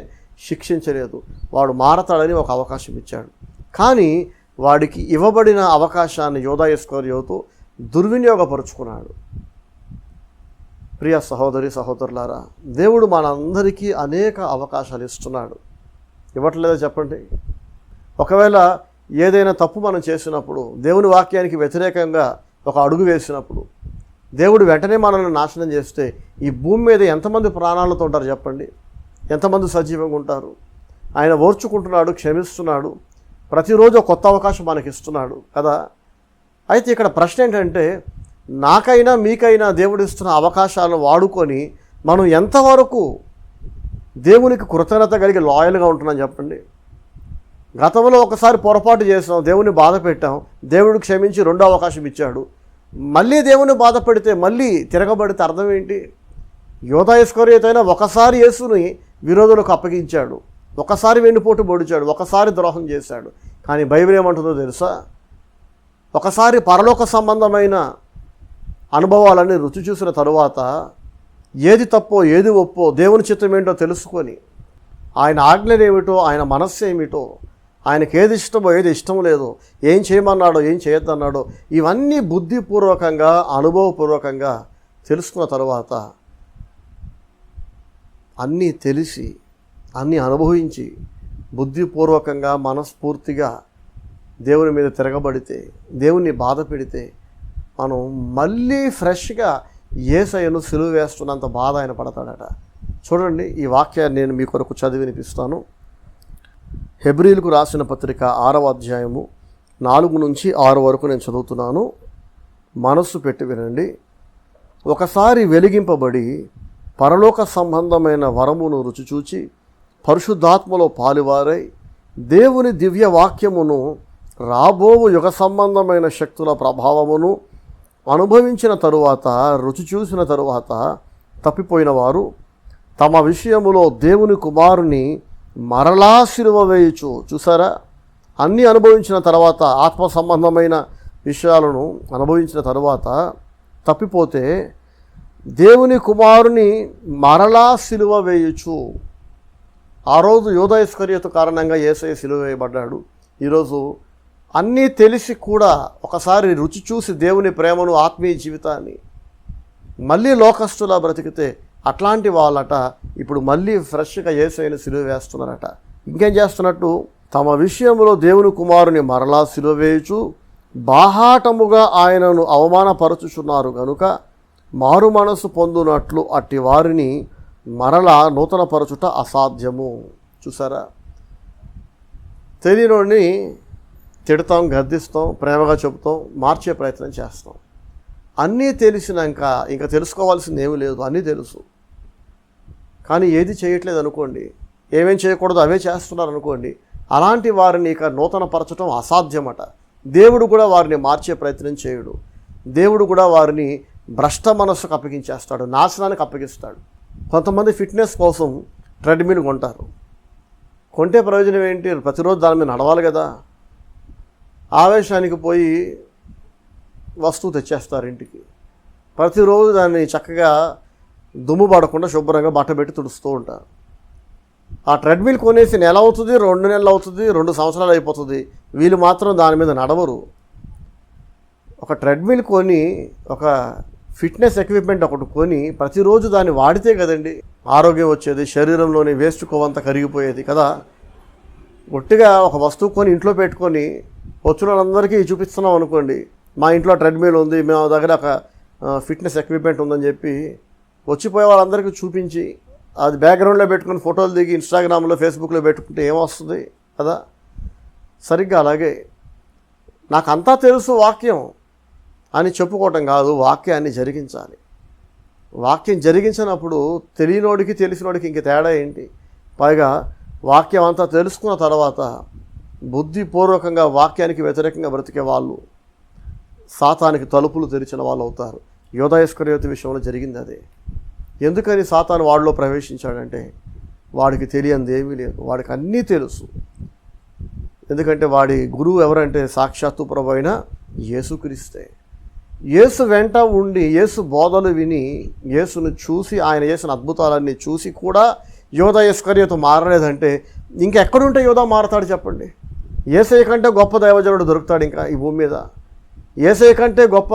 శిక్షించలేదు. వాడు మారతాడని ఒక అవకాశం ఇచ్చాడు. కానీ వాడికి ఇవ్వబడిన అవకాశాన్ని యోధా ఇస్కరియోతు దుర్వినియోగపరుచుకున్నాడు. ప్రియ సహోదరి సహోదరులారా, దేవుడు మనందరికీ అనేక అవకాశాలు ఇస్తున్నాడు, ఇవ్వట్లేదా చెప్పండి? ఒకవేళ ఏదైనా తప్పు మనం చేసినప్పుడు, దేవుని వాక్యానికి వ్యతిరేకంగా ఒక అడుగు వేసినప్పుడు, దేవుడు వెంటనే మనల్ని నాశనం చేస్తే ఈ భూమి మీద ఎంతమంది ప్రాణాలతో ఉంటారు చెప్పండి? ఎంతమంది సజీవంగా ఉంటారు? ఆయన ఓర్చుకుంటున్నాడు, క్షమిస్తున్నాడు, ప్రతిరోజు కొత్త అవకాశం మనకి ఇస్తున్నాడు కదా. అయితే ఇక్కడ ప్రశ్న ఏంటంటే, నాకైనా మీకైనా దేవుడు ఇస్తున్న అవకాశాలను వాడుకొని మనం ఎంతవరకు దేవునికి కృతజ్ఞత కలిగి లాయల్గా ఉంటున్నాం చెప్పండి? గతంలో ఒకసారి పొరపాటు చేసాం, దేవుని బాధ పెట్టాం, దేవుడు క్షమించి రెండో అవకాశం ఇచ్చాడు. మళ్ళీ దేవుని బాధ పెడితే, మళ్ళీ తిరగబడితే అర్థం ఏంటి? యోధా ఇస్కరియోతు అయినా ఒకసారి యేసుని విరోధులకు అప్పగించాడు, ఒకసారి వెన్నుపోటు పొడిచాడు, ఒకసారి ద్రోహం చేశాడు. కానీ బైబిల్ ఏమంటుందో తెలుసా? ఒకసారి పరలోక సంబంధమైన అనుభవాలన్నీ రుచి చూసిన తరువాత ఏది తప్పో ఏది ఒప్పో, దేవుని చిత్తం ఏంటో తెలుసుకొని, ఆయన ఆజ్ఞలు ఏమిటో, ఆయన మనస్సు ఏమిటో, ఆయనకి ఏది ఇష్టమో ఏది ఇష్టం లేదో, ఏం చేయమన్నాడో ఏం చేయొద్దన్నాడో, ఇవన్నీ బుద్ధిపూర్వకంగా, అనుభవపూర్వకంగా తెలుసుకున్న తరువాత అన్నీ తెలిసి అన్నీ అనుభవించి బుద్ధిపూర్వకంగా మనస్ఫూర్తిగా దేవుని మీద తిరగబడితే, దేవుని బాధ పెడితే మనం మళ్ళీ ఫ్రెష్గా యేసయ్యను సిలువ వేస్తున్నంత బాధ ఆయన పడతాడట. చూడండి, ఈ వాక్యాన్ని నేను మీ కొరకు చదివి వినిపిస్తాను. హెబ్రీలకు రాసిన పత్రిక 6వ అధ్యాయము 4 నుంచి 6 వరకు నేను చదువుతున్నాను. మనస్సు పెట్టి వినండి. ఒకసారి వెలిగింపబడి పరలోక సంబంధమైన వరమును రుచిచూచి పరిశుద్ధాత్మలో పాలువారై దేవుని దివ్య వాక్యమును రాబోవు యుగ సంబంధమైన శక్తుల ప్రభావమును అనుభవించిన తరువాత, రుచి చూసిన తరువాత తప్పిపోయిన వారు తమ విషయములో దేవుని కుమారుని మరలా సిలువ వేయుచు, చూసారా, అన్నీ అనుభవించిన తర్వాత, ఆత్మ సంబంధమైన విషయాలను అనుభవించిన తరువాత తప్పిపోతే దేవుని కుమారుని మరలా సిలువ వేయుచు. ఆ రోజు యూదా ఇస్కరియోతు కారణంగా యేసయ్య సిలువ వేయబడ్డాడు. ఈరోజు అన్నీ తెలిసి కూడా ఒకసారి రుచి చూసి దేవుని ప్రేమను, ఆత్మీయ జీవితాన్ని మళ్ళీ లోకస్తులా బ్రతికితే అట్లాంటి వాళ్ళట ఇప్పుడు మళ్ళీ ఫ్రెష్గా యేసయ్యను సిలువ వేస్తున్నారట. ఇంకేం చేస్తున్నట్టు, తమ విషయంలో దేవుని కుమారుని మరలా సిలువ వేయుచు బాహాటముగా ఆయనను అవమానపరచుచున్నారు గనుక మారు మనసు పొందునట్లు అట్టి వారిని మరలా నూతనపరచుట అసాధ్యము. చూసారా, తెలియనోడిని తిడతాం, గద్దిస్తాం, ప్రేమగా చెబుతాం, మార్చే ప్రయత్నం చేస్తాం. అన్నీ తెలిసినాక ఇంకా తెలుసుకోవాల్సింది ఏమీ లేదు, అన్నీ తెలుసు. కానీ ఏది చేయట్లేదు అనుకోండి, ఏమేం చేయకూడదు అవే చేస్తున్నారు అనుకోండి, అలాంటి వారిని ఇక నూతనపరచడం అసాధ్యమట. దేవుడు కూడా వారిని మార్చే ప్రయత్నం చేయడు. దేవుడు కూడా వారిని భ్రష్ట మనస్సుకు అప్పగించేస్తాడు, నాశనానికి అప్పగిస్తాడు. కొంతమంది ఫిట్నెస్ కోసం ట్రెడ్మిల్ కొంటారు. కొంటే ప్రయోజనం ఏంటి? ప్రతిరోజు దాని మీద నడవాలి కదా. ఆవేశానికి పోయి వస్తువు తెచ్చేస్తారు ఇంటికి. ప్రతిరోజు దాన్ని చక్కగా దుమ్ము పడకుండా శుభ్రంగా బట్టబెట్టి తుడుస్తూ ఉంటారు. ఆ ట్రెడ్మిల్ కొనేసి నెల అవుతుంది, 2 నెలలు అవుతుంది, 2 సంవత్సరాలు అయిపోతుంది. వీళ్ళు మాత్రం దాని మీద నడవరు. ఒక ట్రెడ్మిల్ కొని, ఒక ఫిట్నెస్ ఎక్విప్మెంట్ ఒకటి కొని ప్రతిరోజు దాన్ని వాడితే కదండి ఆరోగ్యం వచ్చేది, శరీరంలోని వేస్ట్ కొవ్వంతా కరిగిపోయేది కదా. ఒట్టిగా ఒక వస్తువు కొని ఇంట్లో పెట్టుకొని వచ్చిన వాళ్ళందరికీ చూపిస్తున్నాం అనుకోండి, మా ఇంట్లో ట్రెడ్మిల్ ఉంది, మా దగ్గర ఒక ఫిట్నెస్ ఎక్విప్మెంట్ ఉందని చెప్పి వచ్చిపోయే వాళ్ళందరికీ చూపించి అది బ్యాక్గ్రౌండ్లో పెట్టుకుని ఫోటోలు దిగి ఇన్స్టాగ్రామ్లో, ఫేస్బుక్లో పెట్టుకుంటే ఏమొస్తుంది కదా. సరిగ్గా అలాగే నాకంతా తెలుసు వాక్యం అని చెప్పుకోవటం కాదు, వాక్యాన్ని జరిగించాలి. వాక్యం జరిగించినప్పుడు తెలియనోడికి తెలిసినోడికి ఇంక తేడా ఏంటి? పైగా వాక్యం అంతా తెలుసుకున్న తర్వాత బుద్ధిపూర్వకంగా వాక్యానికి వ్యతిరేకంగా బ్రతికే వాళ్ళు సాతానికి తలుపులు తెరిచిన వాళ్ళు అవుతారు. యూదా ఇస్కరియోతు విషయంలో జరిగింది అదే. ఎందుకని సాతాను వాడిలో ప్రవేశించాడంటే వాడికి తెలియంది ఏమీ లేదు, వాడికి అన్నీ తెలుసు. ఎందుకంటే వాడి గురువు ఎవరంటే సాక్షాత్తు ప్రభువైన యేసుక్రీస్తే. యేసు వెంట ఉండి యేసు బోధలు విని యేసును చూసి ఆయన చేసిన అద్భుతాలన్నీ చూసి కూడా యూదా ఇస్కరియోతు మారలేదంటే ఇంకెక్కడుంటే యూదా మారతాడు చెప్పండి? యేసయ్య కంటే గొప్ప దైవజనుడు దొరుకుతాడు ఇంకా ఈ భూమి మీద? యేసయ్య కంటే గొప్ప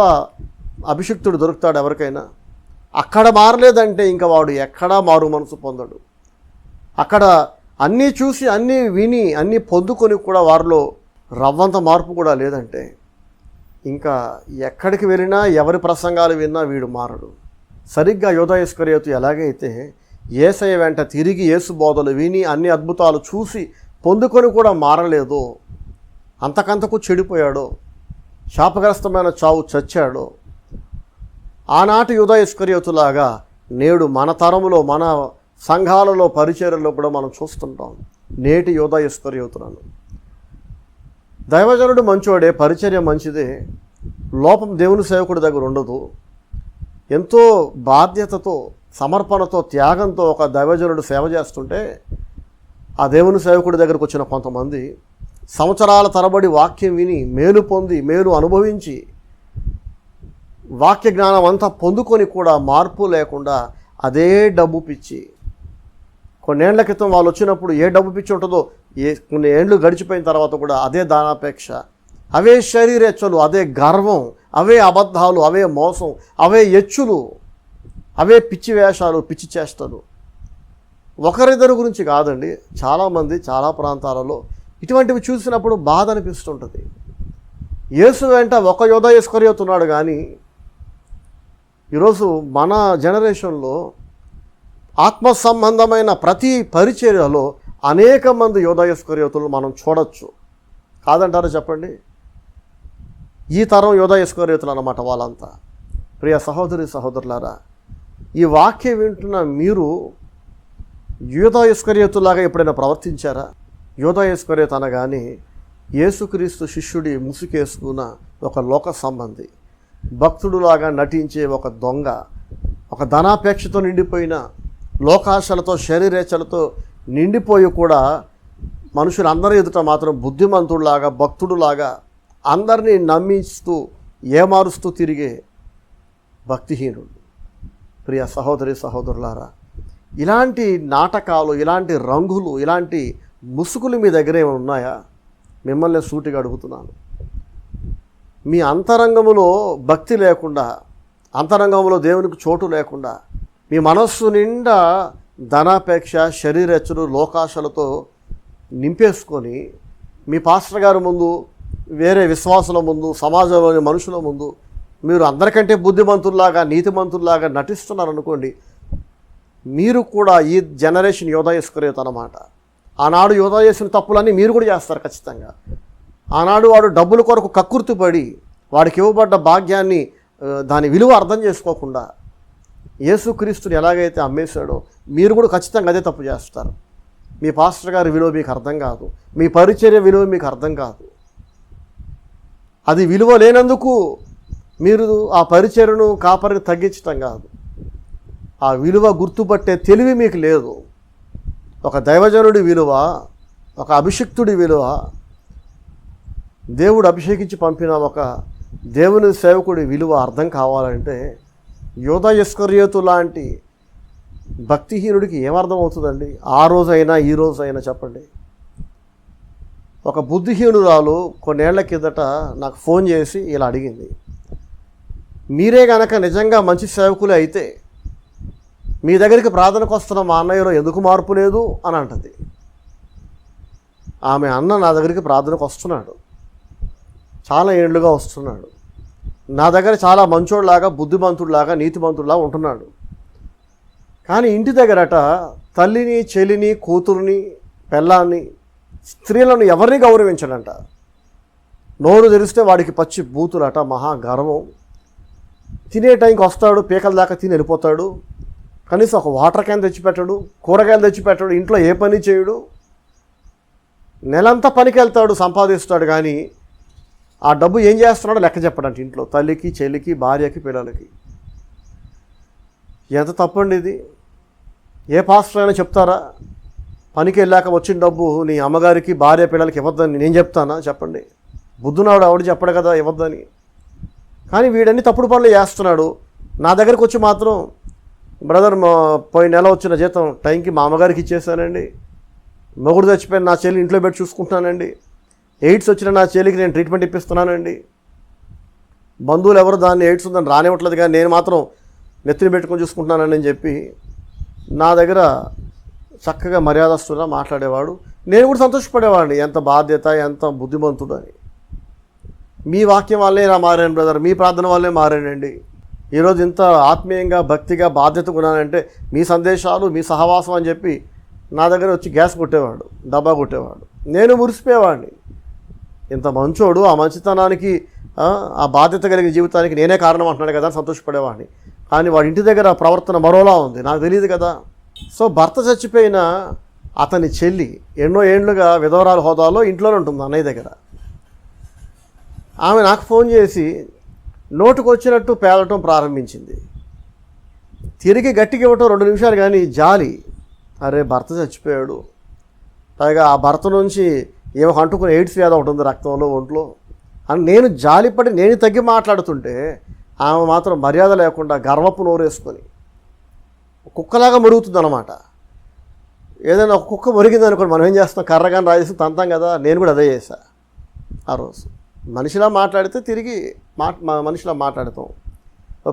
అభిషిక్తుడు దొరుకుతాడు ఎవరికైనా? అక్కడ మారలేదంటే ఇంకా వాడు ఎక్కడా మారు మనసు పొందడు. అక్కడ అన్నీ చూసి అన్నీ విని అన్నీ పొందుకొని కూడా వారిలో రవ్వంత మార్పు కూడా లేదంటే ఇంకా ఎక్కడికి వెళ్ళినా ఎవరి ప్రసంగాలు విన్నా వీడు మారడు. సరిగ్గా యూదా ఇస్కరియోతు ఎలాగైతే యేసయ్య వెంట తిరిగి యేసు బోధలు విని అన్ని అద్భుతాలు చూసి పొందుకొని కూడా మారలేదో, అంతకంతకు చెడిపోయాడో, శాపగ్రస్తమైన చావు చచ్చాడో, ఆనాటి యూదా ఇస్కరియోతులాగా నేడు మన తరములో మన సంఘాలలో పరిచర్యలో కూడా మనం చూస్తుంటాం నేటి యూదా ఇస్కరియోతులను. దైవజనుడు మంచోడే, పరిచర్య మంచిదే, లోపం దేవుని సేవకుడి దగ్గర ఉండదు. ఎంతో బాధ్యతతో, సమర్పణతో, త్యాగంతో ఒక దైవజనుడు సేవ చేస్తుంటే ఆ దేవుని సేవకుడి దగ్గరకు వచ్చిన కొంతమంది సంవత్సరాల తరబడి వాక్యం విని మేలు పొంది మేలు అనుభవించి వాక్య జ్ఞానం అంతా పొందుకొని కూడా మార్పు లేకుండా అదే డబ్బు పిచ్చి. కొన్నేళ్ల క్రితం వాళ్ళు వచ్చినప్పుడు ఏ డబ్బు పిచ్చి ఉంటుందో కొన్ని ఏండ్లు గడిచిపోయిన తర్వాత కూడా అదే దానాపేక్ష, అవే శరీరేచ్ఛలు, అదే గర్వం, అవే అబద్ధాలు, అవే మోసం, అవే ఎచ్చులు, అవే పిచ్చి వేషాలు, పిచ్చి చేష్టలు. ఒకరిద్దరి గురించి కాదండి, చాలామంది చాలా ప్రాంతాలలో ఇటువంటివి చూసినప్పుడు బాధ అనిపిస్తుంటుంది. యేసు వెంట ఒక యోధ ఇస్కరియోతు ఉన్నాడు, కానీ ఈరోజు మన జనరేషన్లో ఆత్మ సంబంధమైన ప్రతి పరిచర్యలో అనేక మంది యోధ ఇస్కరియోతులు మనం చూడొచ్చు. కాదంటారా చెప్పండి? ఈ తరం యోధ ఇస్కరియోతులు అన్నమాట వాళ్ళంతా. ప్రియ సహోదరి సహోదరులారా, ఈ వాక్యం వింటున్న మీరు యోధ ఇస్కరియోతులాగా ఎప్పుడైనా ప్రవర్తించారా? యోధ ఇస్కరియోతు అనగానే యేసుక్రీస్తు శిష్యుడి ముసుకేసుకున్న ఒక లోక సంబంధి, భక్తుడులాగా నటించే ఒక దొంగ, ఒక ధనాపేక్షతో నిండిపోయిన, లోకాశలతో శరీరేచ్ఛలతో నిండిపోయి కూడా మనుషులందరి ఎదుట మాత్రం బుద్ధిమంతుడిలాగా, భక్తుడులాగా అందరినీ నమ్మిస్తూ ఏమారుస్తూ తిరిగే భక్తిహీనుడు. ప్రియ సహోదరి సహోదరులారా, ఇలాంటి నాటకాలు, ఇలాంటి రంగులు, ఇలాంటి ముసుగులు మీ దగ్గర ఏమైనా ఉన్నాయా? మిమ్మల్ని సూటిగా అడుగుతున్నాను. మీ అంతరంగములో భక్తి లేకుండా, అంతరంగంలో దేవునికి చోటు లేకుండా, మీ మనస్సు నిండా ధనాపేక్ష, శరీరేచ్ఛలు, లోకాశలతో నింపేసుకొని మీ పాస్టర్ గారి ముందు, వేరే విశ్వాసుల ముందు, సమాజంలోని మనుషుల ముందు మీరు అందరికంటే బుద్ధిమంతుల్లాగా, నీతిమంతుల్లాగా నటిస్తున్నారనుకోండి, మీరు కూడా ఈ జనరేషన్ యోధ ఇస్కరియోతు అన్నమాట. ఆనాడు యోధ చేసిన తప్పులన్నీ మీరు కూడా చేస్తారు ఖచ్చితంగా. ఆనాడు వాడు డబ్బుల కొరకు కక్కుర్తిపడి వాడికి ఇవ్వబడ్డ భాగ్యాన్ని, దాని విలువ అర్థం చేసుకోకుండా యేసుక్రీస్తుని ఎలాగైతే అమ్మేశాడో మీరు కూడా ఖచ్చితంగా అదే తప్పు చేస్తారు. మీ పాస్టర్ గారి విలువ మీకు అర్థం కాదు, మీ పరిచర్య విలువ మీకు అర్థం కాదు. అది విలువ లేనందుకు మీరు ఆ పరిచర్యను, కాపరిని తగ్గించటం కాదు, ఆ విలువ గుర్తుపట్టే తెలివి మీకు లేదు. ఒక దైవజనుడి విలువ, ఒక అభిషిక్తుడి విలువ, దేవుడు అభిషేకించి పంపిన ఒక దేవుని సేవకుడి విలువ అర్థం కావాలంటే యోధ ఇస్కరియోతు లాంటి భక్తిహీనుడికి ఏమర్థం అవుతుందండి? ఆ రోజైనా ఈ రోజైనా చెప్పండి. ఒక బుద్ధిహీనురాలు కొన్నేళ్ల కిందట నాకు ఫోన్ చేసి ఇలా అడిగింది, మీరే గనక నిజంగా మంచి సేవకులే అయితే మీ దగ్గరికి ప్రార్థనకు వస్తున్న మా అన్నయ్యలో ఎందుకు మార్పు లేదు అని అంటది. ఆమె అన్న నా దగ్గరికి ప్రార్థనకు వస్తున్నాడు, చాలా ఏళ్ళుగా వస్తున్నాడు, నా దగ్గర చాలా మంచోడులాగా, బుద్ధిమంతుడిలాగా, నీతిమంతుడిలాగా ఉంటున్నాడు. కానీ ఇంటి దగ్గరట తల్లిని, చెల్లిని, కూతురుని, పెళ్ళాన్ని, స్త్రీలను ఎవరిని గౌరవించడంట. నోరు తెరిస్తే వాడికి పచ్చి బూతులట, మహా గర్వం. తినే టైంకి వస్తాడు, పీకల దాకా తిని వెళ్ళిపోతాడు, కనీసం ఒక వాటర్ క్యాన్ తెచ్చిపెట్టాడు, కూరగాయలు తెచ్చిపెట్టాడు, ఇంట్లో ఏ పని చేయడు, నెలంతా పనికి వెళ్తాడు, సంపాదిస్తాడు, కానీ ఆ డబ్బు ఏం చేస్తున్నాడో లెక్క చెప్పడంట ఇంట్లో తల్లికి, చెల్లికి, భార్యకి, పిల్లలకి. ఎంత తప్పండి ఇది! ఏ పాస్టర్ అయినా చెప్తారా పనికి వెళ్ళాక వచ్చిన డబ్బు నీ అమ్మగారికి, భార్య, పిల్లలకి ఇవ్వద్దని నేను చెప్తానా? చెప్పండి. బుద్ధునాడు ఆవిడ చెప్పడు కదా ఇవ్వద్దని. కానీ వీడన్ని తప్పుడు పనులు చేస్తున్నాడు. నా దగ్గరకు వచ్చి మాత్రం, బ్రదర్ పోయిన నెల వచ్చిన జీతం టైంకి మా అమ్మగారికి ఇచ్చేసానండి, మొగుడు చచ్చిపోయిన నా చెల్లి ఇంట్లో పెట్టి చూసుకుంటున్నానండి, ఎయిడ్స్ వచ్చిన నా చెల్లికి నేను ట్రీట్మెంట్ ఇప్పిస్తున్నానండి, బంధువులు ఎవరు దాన్ని ఎయిడ్స్ ఉందని రానివ్వట్లేదు, కానీ నేను మాత్రం నెత్తిని పెట్టుకొని చూసుకుంటున్నానని చెప్పి నా దగ్గర చక్కగా మర్యాదస్తుగా మాట్లాడేవాడు. నేను కూడా సంతోషపడేవాడిని, ఎంత బాధ్యత, ఎంత బుద్ధిమంతుడు అని. మీ వాక్యం వల్లే నా మారాను బ్రదర్, మీ ప్రార్థన వల్లే మారానండి, ఈరోజు ఇంత ఆత్మీయంగా, భక్తిగా, బాధ్యతగా ఉన్నానంటే మీ సందేశాలు, మీ సహవాసం అని చెప్పి నా దగ్గర వచ్చి గ్యాస్ కొట్టేవాడు, డబ్బా కొట్టేవాడు. నేను మురిసిపోయేవాడిని, ఇంత మంచోడు, ఆ మంచితనానికి, ఆ బాధ్యత కలిగిన జీవితానికి నేనే కారణం అంటున్నాడు కదా అని సంతోషపడేవాడిని. కానీ వాడి ఇంటి దగ్గర ప్రవర్తన మరోలా ఉంది, నాకు తెలియదు కదా. సో భర్త చచ్చిపోయిన అతని చెల్లి ఎన్నో ఏళ్ళుగా విధవరాల హోదాలో ఇంట్లోనే ఉంటుంది అన్నయ్య దగ్గర. ఆమె నాకు ఫోన్ చేసి నోటుకు వచ్చినట్టు పేదటం ప్రారంభించింది. తిరిగి గట్టిగా ఇవ్వటం 2 నిమిషాలు, కానీ జాలి, అరే భర్త చచ్చిపోయాడు, పైగా ఆ భర్త నుంచి ఏమో అంటుకుని ఎయిడ్స్ వ్యాధి ఒకటి ఉంది రక్తంలో, ఒంట్లో అని నేను జాలిపడి నేను తగ్గి మాట్లాడుతుంటే ఆమె మాత్రం మర్యాద లేకుండా గర్వపు నోరేసుకొని కుక్కలాగా మురుగుతుంది అన్నమాట. ఏదైనా ఒక కుక్క మురిగింది అనుకోండి, మనం ఏం చేస్తాం, కర్రగాని రాజేసి తంతాం కదా. నేను కూడా అదే చేశా ఆ రోజు. మనిషిలా మాట్లాడితే తిరిగి మనిషిలా మాట్లాడతాం.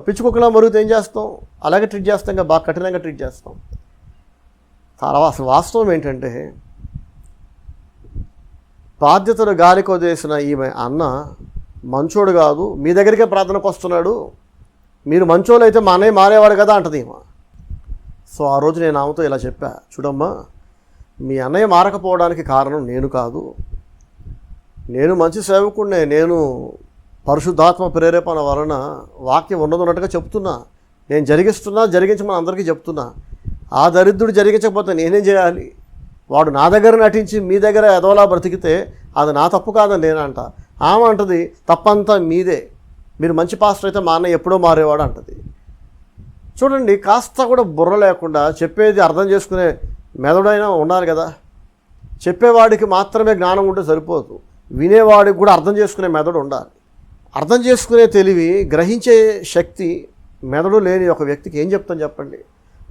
పిచ్చి కుక్కలా మురిగితే ఏం చేస్తాం, అలాగే ట్రీట్ చేస్తాం కదా, బాగా కఠినంగా ట్రీట్ చేస్తాం. తర్వాత అసలు వాస్తవం ఏంటంటే, బాధ్యతను గాలికి వదిలేసిన ఈమె అన్న మంచోడు కాదు, మీ దగ్గరికే ప్రార్థనకు వస్తున్నాడు, మీరు మంచోళ్ళు అయితే మా అన్నయ్య మారేవాడు కదా అంటది ఈమె. సో ఆ రోజు నేను ఆమెతో ఇలా చెప్పా, చూడమ్మా, మీ అన్నయ్య మారకపోవడానికి కారణం నేను కాదు, నేను మంచి సేవకుడినే, నేను పరిశుద్ధాత్మ ప్రేరేపణ వలన వాక్యం ఉన్నట్టుగా చెప్తున్నా, నేను జరిగించమని అందరికీ చెప్తున్నా. ఆ దరిద్రుడు జరిగించకపోతే నేనేం చేయాలి? వాడు నా దగ్గర నటించి మీ దగ్గర ఎదవలా బ్రతికితే అది నా తప్పు కాదని నేనంట. ఆమె అంటది, తప్పంతా మీదే, మీరు మంచి పాస్టర్ అయితే మా అన్నయ్య ఎప్పుడో మారేవాడు అంటది. చూడండి, కాస్త కూడా బుర్ర లేకుండా చెప్పేది అర్థం చేసుకునే మెదడైనా ఉండాలి కదా. చెప్పేవాడికి మాత్రమే జ్ఞానం ఉంటే సరిపోదు, వినేవాడికి కూడా అర్థం చేసుకునే మెదడు ఉండాలి. అర్థం చేసుకునే తెలివి, గ్రహించే శక్తి మెదడు లేని ఒక వ్యక్తికి ఏం చెప్తాం చెప్పండి?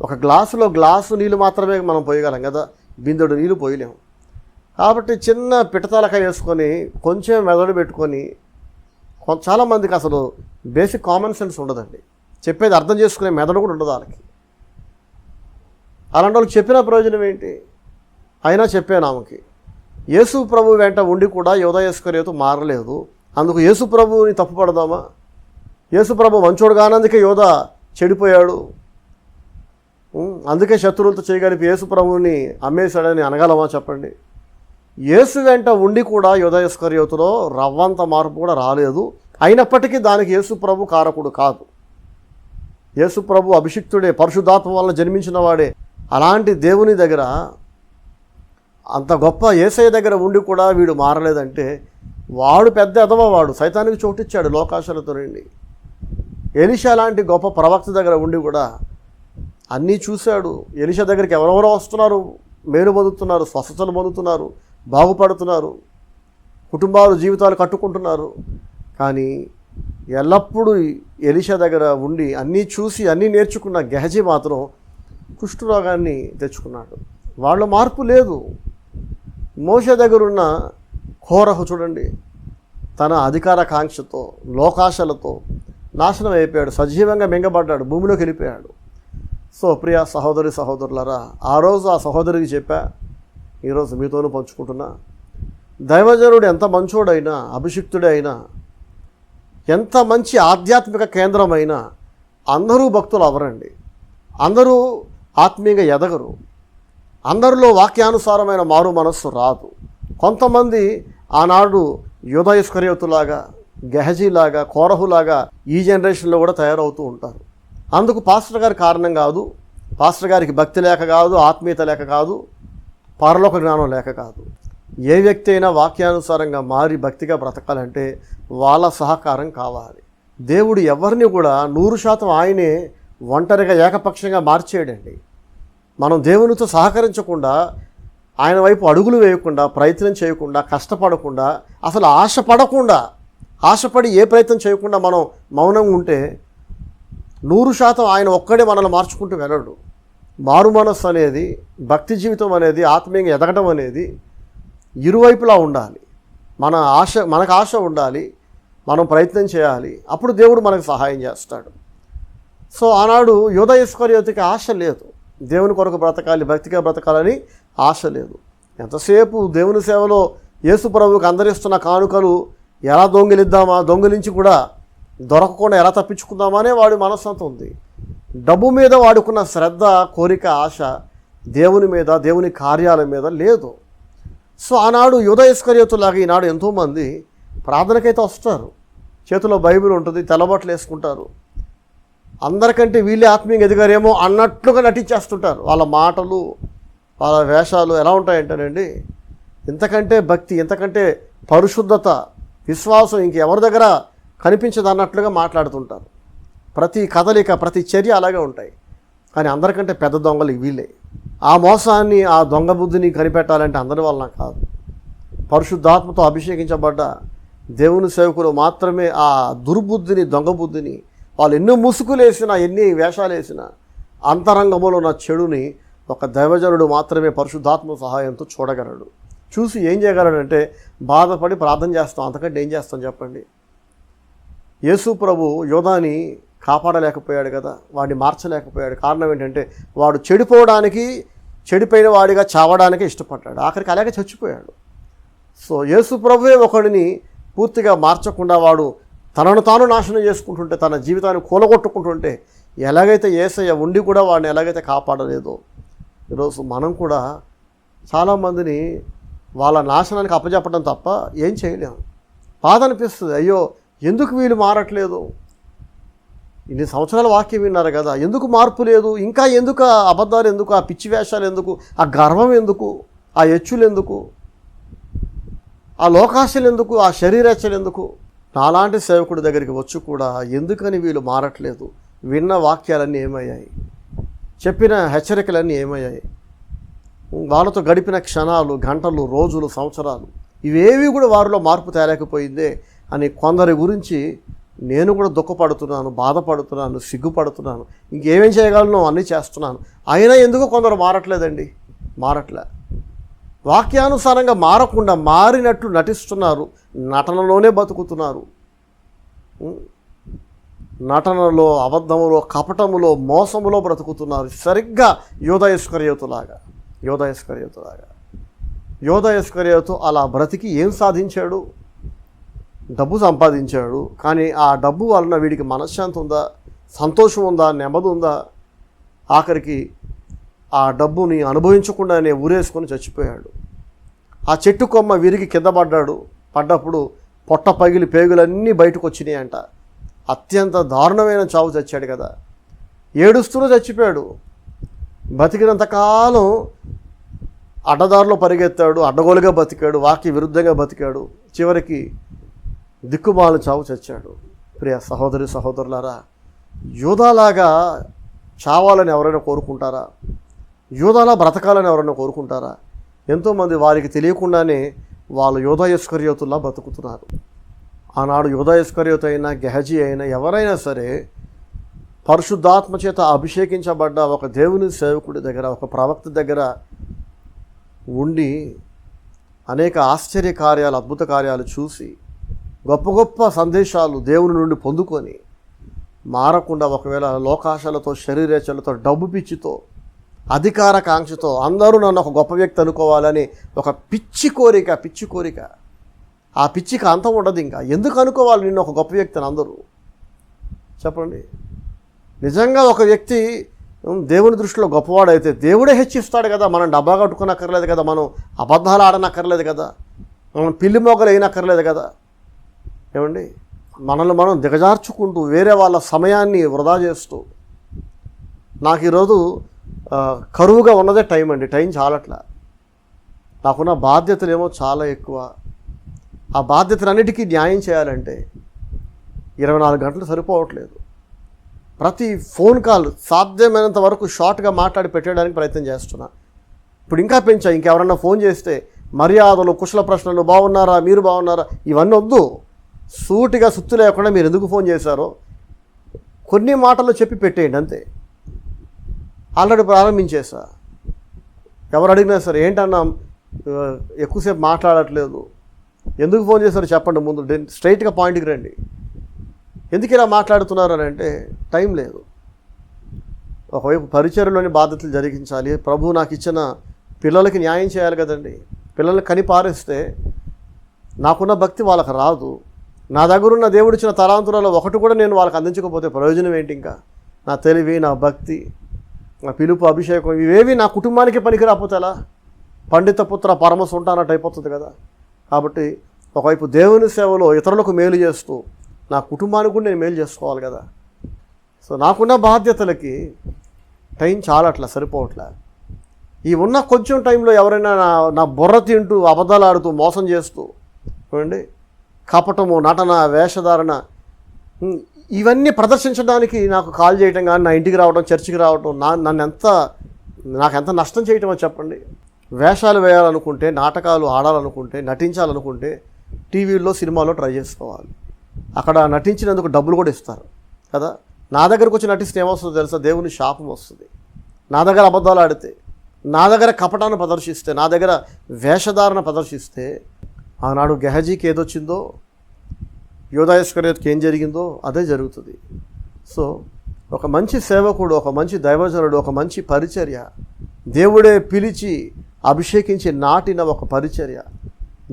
ఒక గ్లాసు నీళ్ళు మాత్రమే మనం పోయగలం కదా, బిందెడు నీళ్ళు పోయలేము. కాబట్టి చిన్న పిటతలక వేసుకొని కొంచెం మెదడు పెట్టుకొని, చాలామందికి అసలు బేసిక్ కామన్ సెన్స్ ఉండదండి, చెప్పేది అర్థం చేసుకునే మెదడు కూడా ఉండదు వాళ్ళకి. అలాంటి వాళ్ళకి చెప్పిన ప్రయోజనం ఏంటి? అయినా చెప్పాను ఆమెకి, యేసు ప్రభు వెంట ఉండి కూడా యూదా ఇస్కరియోతు మారలేదు, అందుకు యేసు ప్రభువుని తప్పుపడదామా? యేసు ప్రభు మంచోడు కానందుకే యూదా చెడిపోయాడు, అందుకే శత్రువులతో చేయగలిపి యేసు ప్రభువుని అమ్మేశాడని అనగలమా చెప్పండి? యేసు వెంట ఉండి కూడా యూదా ఇస్కరియోతులో రవ్వంత మార్పు కూడా రాలేదు, అయినప్పటికీ దానికి యేసు ప్రభు కారకుడు కాదు. యేసు ప్రభు అభిషిక్తుడే, పరిశుద్ధాత్మ వలన జన్మించిన వాడే. అలాంటి దేవుని దగ్గర, అంత గొప్ప యేసయ్య దగ్గర ఉండి కూడా వీడు మారలేదంటే వాడు పెద్ద ఎదవ, వాడు సైతానికి చోటిచ్చాడు లోకాశలతో నుండి. ఎలీషా లాంటి గొప్ప ప్రవక్త దగ్గర ఉండి కూడా అన్నీ చూశాడు. ఎలీషా దగ్గరికి ఎవరెవరో వస్తున్నారు, మేలు పొందుతున్నారు, స్వస్థతలు పొందుతున్నారు, బాగుపడుతున్నారు, కుటుంబాలు జీవితాలు కట్టుకుంటున్నారు. కానీ ఎల్లప్పుడూ ఎలీషా దగ్గర ఉండి అన్నీ చూసి అన్నీ నేర్చుకున్న గెహజీ మాత్రం కుష్ఠరోగాన్ని తెచ్చుకున్నాడు. వాళ్ళ మార్పు లేదు. మోషే దగ్గరున్న కోరహు చూడండి, తన అధికార కాంక్షతో, లోకాశలతో నాశనం అయిపోయాడు, సజీవంగా మింగబడ్డాడు, భూమిలోకి వెళ్ళిపోయాడు. సో ప్రియ సహోదరులారా, ఆ రోజు ఆ సహోదరికి చెప్పా, ఈరోజు మీతోనూ పంచుకుంటున్నా. దైవజనుడు ఎంత మంచోడైనా, అభిషిక్తుడే అయినా, ఎంత మంచి ఆధ్యాత్మిక కేంద్రమైనా అందరూ భక్తులు అవరండి, అందరూ ఆత్మీయంగా ఎదగరు, అందరిలో వాక్యానుసారమైన మారు మనస్సు రాదు. కొంతమంది ఆనాడు యూదా ఇస్కరియోతులాగా, గెహజీలాగా, కోరహులాగా ఈ జనరేషన్లో కూడా తయారవుతూ ఉంటారు. అందుకు పాస్టర్ గారి కారణం కాదు, పాస్టర్ గారికి భక్తి లేక కాదు, ఆత్మీయత లేక కాదు, పరలోక జ్ఞానం లేక కాదు. ఏ వ్యక్తి అయినా వాక్యానుసారంగా మారి భక్తిగా బ్రతకాలంటే వాళ్ళ సహకారం కావాలి. దేవుడు ఎవరిని కూడా 100% ఆయనే ఒంటరిగా ఏకపక్షంగా మార్చేయడండి. మనం దేవునితో సహకరించకుండా, ఆయన వైపు అడుగులు వేయకుండా, ప్రయత్నం చేయకుండా, కష్టపడకుండా, అసలు ఆశపడి ఏ ప్రయత్నం చేయకుండా మనం మౌనంగా ఉంటే 100% ఆయన ఒక్కడే మనల్ని మార్చుకుంటూ వెళ్ళడు. మారు మనస్సు అనేది, భక్తి జీవితం అనేది, ఆత్మీయంగా ఎదగడం అనేది ఇరువైపులా ఉండాలి. మనకు ఆశ ఉండాలి, మనం ప్రయత్నం చేయాలి, అప్పుడు దేవుడు మనకు సహాయం చేస్తాడు. సో ఆనాడు యూదా ఇస్కరియోతుకి ఆశ లేదు, దేవుని కొరకు బ్రతకాలి, భక్తిగా బ్రతకాలని ఆశ లేదు. ఎంతసేపు దేవుని సేవలో యేసు ప్రభువుకి అందరిస్తున్న కానుకలు ఎలా దొంగిలించి కూడా దొరకకుండా ఎలా తప్పించుకుందామనే వాడి మనస్సంతా ఉంది. డబ్బు మీద వాడుకున్న శ్రద్ధ, కోరిక, ఆశ దేవుని మీద, దేవుని కార్యాల మీద లేదు. సో ఆనాడు యూదా ఇస్కరియోతులాగా ఈనాడు ఎంతోమంది ప్రార్థనకైతే వస్తారు, చేతిలో బైబిల్ ఉంటుంది, తెల్లబట్టలు వేసుకుంటారు, అందరికంటే వీళ్ళే ఆత్మీయంగా ఎదిగారేమో అన్నట్లుగా నటించేస్తుంటారు. వాళ్ళ మాటలు, వాళ్ళ వేషాలు ఎలా ఉంటాయంటేనండి, ఇంతకంటే భక్తి, ఇంతకంటే పరిశుద్ధత, విశ్వాసం ఇంకెవరి దగ్గర కనిపించదు అన్నట్లుగా మాట్లాడుతుంటారు. ప్రతి కదలిక, ప్రతి చర్య అలాగే ఉంటాయి. కానీ అందరికంటే పెద్ద దొంగలు వీళ్ళే. ఆ మోసాన్ని, ఆ దొంగ బుద్ధిని కనిపెట్టాలంటే అందరి వలన కాదు, పరిశుద్ధాత్మతో అభిషేకించబడ్డ దేవుని సేవకులు మాత్రమే ఆ దుర్బుద్ధిని, దొంగ బుద్ధిని, వాళ్ళు ఎన్నో ముసుగులు వేసినా, ఎన్ని వేషాలు వేసినా, అంతరంగంలో ఉన్న చెడుని ఒక దైవజనుడు మాత్రమే పరిశుద్ధాత్మ సహాయంతో చూడగలడు. చూసి ఏం చేయగలడంటే బాధపడి ప్రార్థన చేస్తాం, అంతకంటే ఏం చేస్తాం చెప్పండి? యేసు ప్రభు యోధాని కాపాడలేకపోయాడు కదా, వాడిని మార్చలేకపోయాడు. కారణం ఏంటంటే వాడు చెడిపోవడానికి చెడిపోయిన వాడిగా చావడానికి ఇష్టపడ్డాడు. ఆఖరికి అలాగే చచ్చిపోయాడు. సో యేసు ప్రభువే ఒకడిని పూర్తిగా మార్చకుండా వాడు తనను తాను నాశనం చేసుకుంటుంటే, తన జీవితాన్ని కూలగొట్టుకుంటుంటే, ఎలాగైతే యేసయ్య ఉండి కూడా వాడిని ఎలాగైతే కాపాడలేదో, ఈరోజు మనం కూడా చాలామందిని వాళ్ళ నాశనానికి అప్పచెప్పడం తప్ప ఏం చేయలేము. బాధ అనిపిస్తుంది, అయ్యో ఎందుకు వీళ్ళు మారట్లేదు, ఇన్ని సంవత్సరాల వాక్యం విన్నారు కదా, ఎందుకు మార్పు లేదు, ఇంకా ఎందుకు ఆ అబద్ధాలు ఎందుకు, ఆ పిచ్చి వేషాలు ఎందుకు, ఆ గర్వం ఎందుకు, ఆ ఎచ్చులు ఎందుకు, ఆ లోకాశలు ఎందుకు, ఆ శరీరేచ్ఛలు ఎందుకు. నాలాంటి సేవకుడి దగ్గరికి వచ్చి కూడా ఎందుకని వీళ్ళు మారట్లేదు, విన్న వాక్యాలన్నీ ఏమయ్యాయి, చెప్పిన హెచ్చరికలన్నీ ఏమయ్యాయి, వాళ్ళతో గడిపిన క్షణాలు, గంటలు, రోజులు, సంవత్సరాలు ఇవేవి కూడా వారిలో మార్పు తేలేకపోయిందే అని కొందరి గురించి నేను కూడా దుఃఖపడుతున్నాను, బాధపడుతున్నాను, సిగ్గుపడుతున్నాను. ఇంకేమేం చేయగలను అన్నీ చేస్తున్నాను, అయినా ఎందుకు కొందరు మారట్లేదండి. మారట్లే, వాక్యానుసారంగా మారకుండా మారినట్లు నటిస్తున్నారు, నటనలోనే బతుకుతున్నారు. నటనలో, అబద్ధములో, కపటములో, మోసములో బ్రతుకుతున్నారు. సరిగ్గా యోధా ఇస్కరియోతులాగా. యోధా ఇస్కరియోతు అలా బ్రతికి ఏం సాధించాడు? డబ్బు సంపాదించాడు. కానీ ఆ డబ్బు వలన వీడికి మనశ్శాంతి ఉందా, సంతోషం ఉందా, నెమ్మది ఉందా? ఆఖరికి ఆ డబ్బుని అనుభవించకుండానే ఊరేసుకొని చచ్చిపోయాడు. ఆ చెట్టు కొమ్మ విరిగి కింద పడ్డప్పుడు పొట్ట పగిలి పేగులన్నీ బయటకు వచ్చినాయి అంట. అత్యంత దారుణమైన చావు చచ్చాడు కదా. ఏడుస్తూనే చచ్చిపోయాడు. బతికినంతకాలం అడ్డదారిలో పరిగెత్తాడు, అడ్డగోలుగా బతికాడు, వాక్య విరుద్ధంగా బతికాడు. చివరికి దిక్కుమాల చావు చచ్చాడు. ప్రియ సహోదరి సహోదరులారా, యోధాలాగా చావాలని ఎవరైనా కోరుకుంటారా? యోధాలా బ్రతకాలని ఎవరైనా కోరుకుంటారా? ఎంతోమంది వారికి తెలియకుండానే వాళ్ళు యోధా ఇస్కరియోతుల్లా బ్రతుకుతున్నారు. ఆనాడు యోధా ఇస్కరియోతు అయినా, గెహజీ అయినా, ఎవరైనా సరే పరిశుద్ధాత్మ చేత అభిషేకించబడ్డ ఒక దేవుని సేవకుడి దగ్గర, ఒక ప్రవక్త దగ్గర ఉండి అనేక ఆశ్చర్య కార్యాలు, అద్భుత కార్యాలు చూసి గొప్ప గొప్ప సందేశాలు దేవుని నుండి పొందుకొని మారకుండా ఒకవేళ లోకాశలతో, శరీరేచ్ఛలతో, డబ్బు పిచ్చితో, అధికార కాంక్షతో అందరూ నన్ను ఒక గొప్ప వ్యక్తి అనుకోవాలని ఒక పిచ్చి కోరిక, ఆ పిచ్చికి అంతం ఉండదు. ఇంకా ఎందుకు అనుకోవాలి నిన్ను ఒక గొప్ప వ్యక్తిని అందరూ? చెప్పండి. నిజంగా ఒక వ్యక్తి దేవుని దృష్టిలో గొప్పవాడైతే దేవుడే హెచ్చిస్తాడు కదా. మనం డబ్బా కట్టుకునక్కర్లేదు కదా, మనం అబద్ధాలు ఆడనక్కర్లేదు కదా, మనం పిల్లి మోగలు అయినక్కర్లేదు కదా. ఏమండి, మనల్ని మనం దిగజార్చుకుంటూ వేరే వాళ్ళ సమయాన్ని వృధా చేస్తూ, నాకు ఈరోజు కరువుగా ఉన్నదే టైం అండి. టైం చాలట్లా. నాకున్న బాధ్యతలు ఏమో చాలా ఎక్కువ. ఆ బాధ్యతలన్నిటికీ న్యాయం చేయాలంటే 24 గంటలు సరిపోవట్లేదు. ప్రతి ఫోన్ కాల్ సాధ్యమైనంత వరకు షార్ట్గా మాట్లాడి పెట్టడానికి ప్రయత్నం చేస్తున్నా. ఇప్పుడు ఇంకా పెంచా. ఇంకెవరన్నా ఫోన్ చేస్తే మర్యాదలు, కుశల ప్రశ్నలు, బాగున్నారా, మీరు బాగున్నారా, ఇవన్నీ వద్దు. సూటిగా సుత్తు లేకుండా మీరు ఎందుకు ఫోన్ చేశారో కొన్ని మాటలు చెప్పి పెట్టేయండి అంతే. ఆల్రెడీ ప్రారంభించేసా. ఎవరు అడిగినా సరే, ఏంటన్నా ఎక్కువసేపు మాట్లాడట్లేదు, ఎందుకు ఫోన్ చేశారో చెప్పండి, ముందు స్ట్రైట్గా పాయింట్కి రండి. ఎందుకు ఇలా మాట్లాడుతున్నారు అని అంటే టైం లేదు. ఒకవైపు పరిచర్యలోని బాధ్యతలు జరిగించాలి, ప్రభు నాకు ఇచ్చిన పిల్లలకి న్యాయం చేయాలి కదండి. పిల్లల్ని కని పారేస్తే నాకున్న భక్తి వాళ్ళకి రాదు. నా దగ్గరున్న దేవుడిచ్చిన తలాంతులలో ఒకటి కూడా నేను వాళ్ళకి అందించకపోతే ప్రయోజనం ఏంటి? ఇంకా నా తెలివి, నా భక్తి, నా పిలుపు, అభిషేకం ఇవేవి నా కుటుంబానికి పనికి రాకపోతే ఎలా? పండిత పుత్ర పరమ సుంటానట్టు అయిపోతుంది కదా. కాబట్టి ఒకవైపు దేవుని సేవలో ఇతరులకు మేలు చేస్తూ నా కుటుంబానికి కూడా నేను మేలు చేసుకోవాలి కదా. సో నాకున్న బాధ్యతలకి టైం చాలా అట్లా సరిపోవట్లే. ఈ ఉన్న కొంచెం టైంలో ఎవరైనా నా బుర్ర తింటూ, అబద్ధాలు ఆడుతూ, మోసం చేస్తూ, చూడండి, కపటము, నటన, వేషధారణ ఇవన్నీ ప్రదర్శించడానికి నాకు కాల్ చేయటం కానీ, నా ఇంటికి రావడం, చర్చికి రావడం నాకెంత నష్టం చేయటమో చెప్పండి. వేషాలు వేయాలనుకుంటే, నాటకాలు ఆడాలనుకుంటే, నటించాలనుకుంటే టీవీల్లో, సినిమాలో ట్రై చేసుకోవాలి. అక్కడ నటించినందుకు డబ్బులు కూడా ఇస్తారు కదా. నా దగ్గరకు వచ్చి నటిస్తే ఏమొస్తుందో తెలుసా? దేవుని శాపం వస్తుంది. నా దగ్గర అబద్ధాలు ఆడితే, నా దగ్గర కపటాన్ని ప్రదర్శిస్తే, నా దగ్గర వేషధారణ ప్రదర్శిస్తే, ఆనాడు గెహజీకి ఏదొచ్చిందో, యోధా ఇస్కరియోతుకి ఏం జరిగిందో అదే జరుగుతుంది. సో ఒక మంచి సేవకుడు, ఒక మంచి దైవజనుడు, ఒక మంచి పరిచర్య దేవుడే పిలిచి అభిషేకించి నాటిన ఒక పరిచర్య,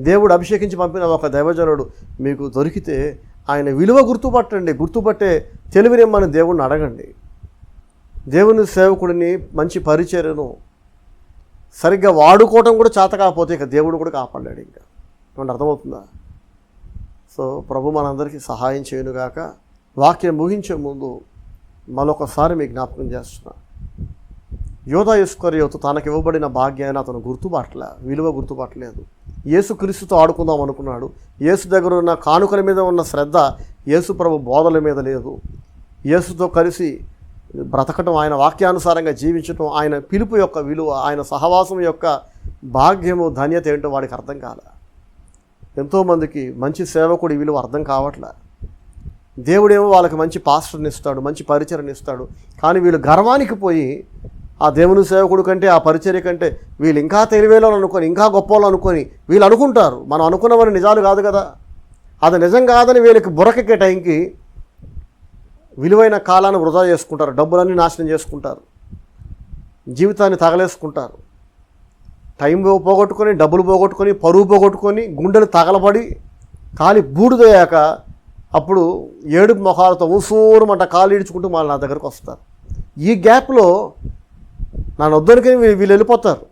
దేవుడు అభిషేకించి పంపిన ఒక దైవజనుడు మీకు దొరికితే ఆయన విలువ గుర్తుపట్టే తెలివినిమ్మని దేవుడిని అడగండి. దేవుని సేవకుడిని, మంచి పరిచర్యను సరిగ్గా వాడుకోవటం కూడా చేత కాకపోతే ఇక దేవుడు కూడా కాపాడలేడు. ఇంకా ఏమంటే అర్థమవుతుందా? సో ప్రభు మనందరికీ సహాయం చేయనుగాక. వాక్యం ముగించే ముందు మరొకసారి మీకు జ్ఞాపకం చేస్తున్నా, యోధా ఇస్కరియోతు తనకు ఇవ్వబడిన భాగ్యాన్ని అతను విలువ గుర్తుపట్టలేదు. యేసుక్రీస్తుతో ఆడుకుందాం అనుకున్నాడు. యేసు దగ్గర ఉన్న కానుకల మీద ఉన్న శ్రద్ధ యేసు ప్రభు బోధల మీద లేదు. యేసుతో కలిసి బ్రతకటం, ఆయన వాక్యానుసారంగా జీవించటం, ఆయన పిలుపు యొక్క విలువ, ఆయన సహవాసం యొక్క భాగ్యము, ధన్యత ఏంటో వాడికి అర్థం కాలే. ఎంతోమందికి మంచి సేవకుడి విలువ అర్థం కావట్లే. దేవుడేమో వాళ్ళకి మంచి పాస్టర్ని ఇస్తాడు, మంచి పరిచర్ని ఇస్తాడు. కానీ వీళ్ళు గర్వానికి పోయి ఆ దేవుని సేవకుడు కంటే, ఆ పరిచర్య కంటే వీళ్ళు ఇంకా తెలివేలో అనుకొని, ఇంకా గొప్పలో అనుకొని వీళ్ళు అనుకుంటారు. మనం అనుకున్నవని నిజాలు కాదు కదా. అది నిజం కాదని వీళ్ళకి బుర్రకెక్కే టైంకి విలువైన కాలాన్ని వృధా చేసుకుంటారు, డబ్బులన్నీ నాశనం చేసుకుంటారు, జీవితాన్ని తగలేసుకుంటారు. టైం పోగొట్టుకొని, డబ్బులు పోగొట్టుకొని, పరువు పోగొట్టుకొని, గుండెలు తగలబడి కాలి బూడిదయ్యాక అప్పుడు ఏడుపు మొఖాలతో ఊసూరుమంట కాలు ఈడ్చుకుంటూ మళ్ళీ నా దగ్గరకు వస్తారు. ఈ గ్యాప్లో నన్ను వద్దనుకుని వీళ్ళు వెళ్ళిపోతారు.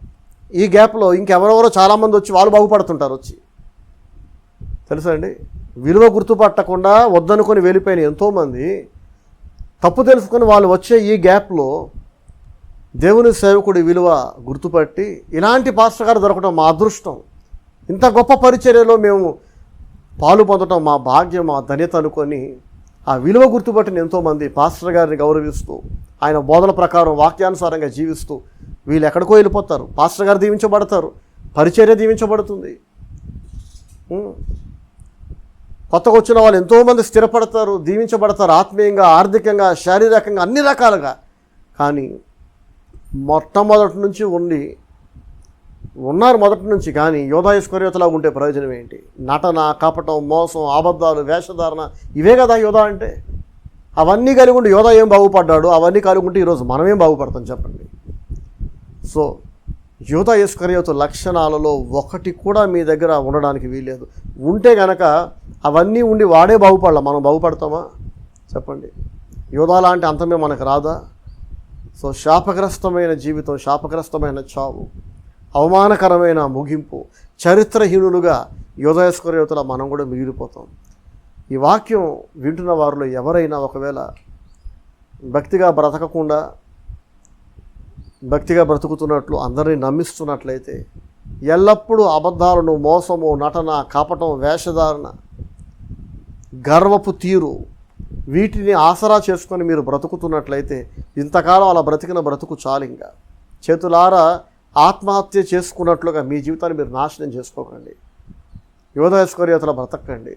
ఈ గ్యాప్లో ఇంకెవరెవరో చాలామంది వచ్చి వాళ్ళు బాగుపడుతుంటారు. వచ్చి తెలుసా అండి, విలువ గుర్తుపట్టకుండా వద్దనుకొని వెళ్ళిపోయిన ఎంతోమంది తప్పు తెలుసుకొని వాళ్ళు వచ్చే ఈ గ్యాప్లో దేవుని సేవకుడి విలువ గుర్తుపట్టి ఇలాంటి పాస్టర్ గారు దొరకడం మా అదృష్టం, ఇంత గొప్ప పరిచర్యలో మేము పాలు పొందడం మా భాగ్యం, మా ధన్యత అనుకొని ఆ విలువ గుర్తుపట్టిన ఎంతోమంది పాస్టర్ గారిని గౌరవిస్తూ, ఆయన బోధల ప్రకారం వాక్యానుసారంగా జీవిస్తూ వీళ్ళు ఎక్కడికో వెళ్ళిపోతారు. పాస్టర్ గారు దీవించబడతారు, పరిచర్య దీవించబడుతుంది. కొత్తగా వచ్చిన వాళ్ళు ఎంతోమంది స్థిరపడతారు, దీవించబడతారు, ఆత్మీయంగా, ఆర్థికంగా, శారీరకంగా, అన్ని రకాలుగా. కానీ మొట్టమొదటి నుంచి ఉన్నారు మొదటి నుంచి. కానీ యోధా ఇస్కరియోతులా ఉంటే ప్రయోజనం ఏంటి? నటన, కపటం, మోసం, అబద్ధాలు, వేషధారణ, ఇవే కదా యోధా అంటే. అవన్నీ కలిగి ఉండి యోధా ఏం బాగుపడ్డాడు? అవన్నీ కలిగి ఉంటే ఈరోజు మనమేం బాగుపడతాం చెప్పండి. సో యోధా ఇస్కరియోతు లక్షణాలలో ఒకటి కూడా మీ దగ్గర ఉండడానికి వీల్లేదు. ఉంటే గనక అవన్నీ ఉండి వాడే బాగుపడాల, మనం బాగుపడతామా చెప్పండి? యోధా లాంటి అంతమే మనకు రాదా? సో శాపగ్రస్తమైన జీవితం, శాపగ్రస్తమైన చావు, అవమానకరమైన ముగింపు, చరిత్రహీనులుగా యోధా ఇస్కరియోతులా మనం కూడా మిగిలిపోతాం. ఈ వాక్యం వింటున్న వారిలో ఎవరైనా ఒకవేళ భక్తిగా బ్రతుకుతున్నట్లు అందరినీ నమ్మిస్తున్నట్లయితే, ఎల్లప్పుడూ అబద్ధాలను, మోసము, నటన, కపటం, వేషధారణ, గర్వపు తీరు, వీటిని ఆసరా చేసుకొని మీరు బ్రతుకుతున్నట్లయితే ఇంతకాలం అలా బ్రతికిన బ్రతుకు చాలింగా. చేతులారా ఆత్మహత్య చేసుకున్నట్లుగా మీ జీవితాన్ని మీరు నాశనం చేసుకోకండి. యోధా ఇస్కరియోతులా బ్రతకండి.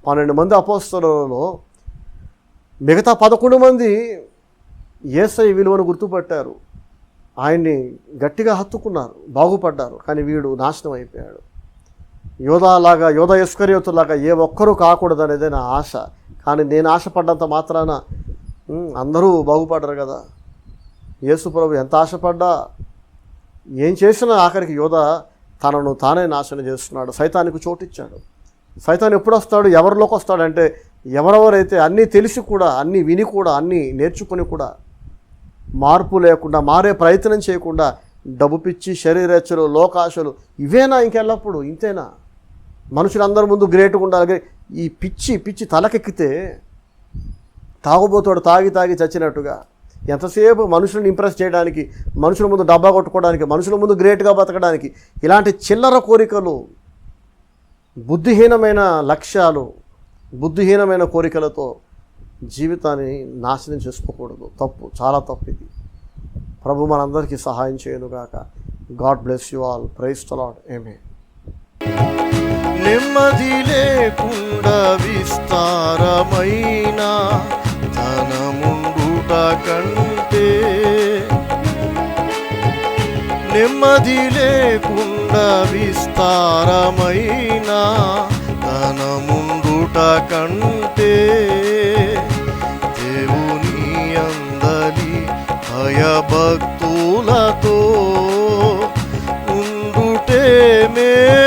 12 మంది అపోస్తలులలో మిగతా 11 మంది యేసయ్య విలువను గుర్తుపట్టారు, ఆయన్ని గట్టిగా హత్తుకున్నారు, బాగుపడ్డారు. కానీ వీడు నాశనం అయిపోయాడు. యోధా ఇస్కరియోతులాగా ఏ ఒక్కరూ కాకూడదు అనేదే నా ఆశ. కానీ నేను ఆశపడ్డంత మాత్రాన అందరూ బాగుపడ్డారు కదా. యేసు ప్రభు ఎంత ఆశపడ్డా, ఏం చేసినా ఆఖరికి యోధా తనను తానే నాశనం చేస్తున్నాడు. సైతానికి చోటిచ్చాడు. సైతాన్ ఎప్పుడు వస్తాడు, ఎవరిలోకి వస్తాడంటే ఎవరెవరైతే అన్నీ తెలిసి కూడా, అన్నీ విని కూడా, అన్నీ నేర్చుకుని కూడా మార్పు లేకుండా, మారే ప్రయత్నం చేయకుండా డబ్బు పిచ్చి, శరీరేచ్ఛలు, లోకాశలు, ఇవేనా ఇంకెల్లప్పుడు? ఇంతేనా? మనుషులందరి ముందు గ్రేట్గా ఉండాలి. ఈ పిచ్చి తలకెక్కితే తాగుబోతాడు, తాగి చచ్చినట్టుగా. ఎంతసేపు మనుషులను ఇంప్రెస్ చేయడానికి, మనుషుల ముందు డబ్బా కొట్టుకోవడానికి, మనుషుల ముందు గ్రేట్గా బతకడానికి, ఇలాంటి చిల్లర కోరికలు, బుద్ధిహీనమైన లక్ష్యాలు, బుద్ధిహీనమైన కోరికలతో జీవితాన్ని నాశనం చేసుకోకూడదు. తప్పు, చాలా తప్పు ఇది. ప్రభు మనందరికీ సహాయం చేయనుగాక. God bless you all. Praise the Lord. ఆమేన్. నెమ్మది లేకుండా విస్తారమైన ధనముండుట కంటే, నెమ్మది లేకుండా విస్తారమైన ధనముండుట కంటే, దేవుని అందలి భయభక్తులతో మేలు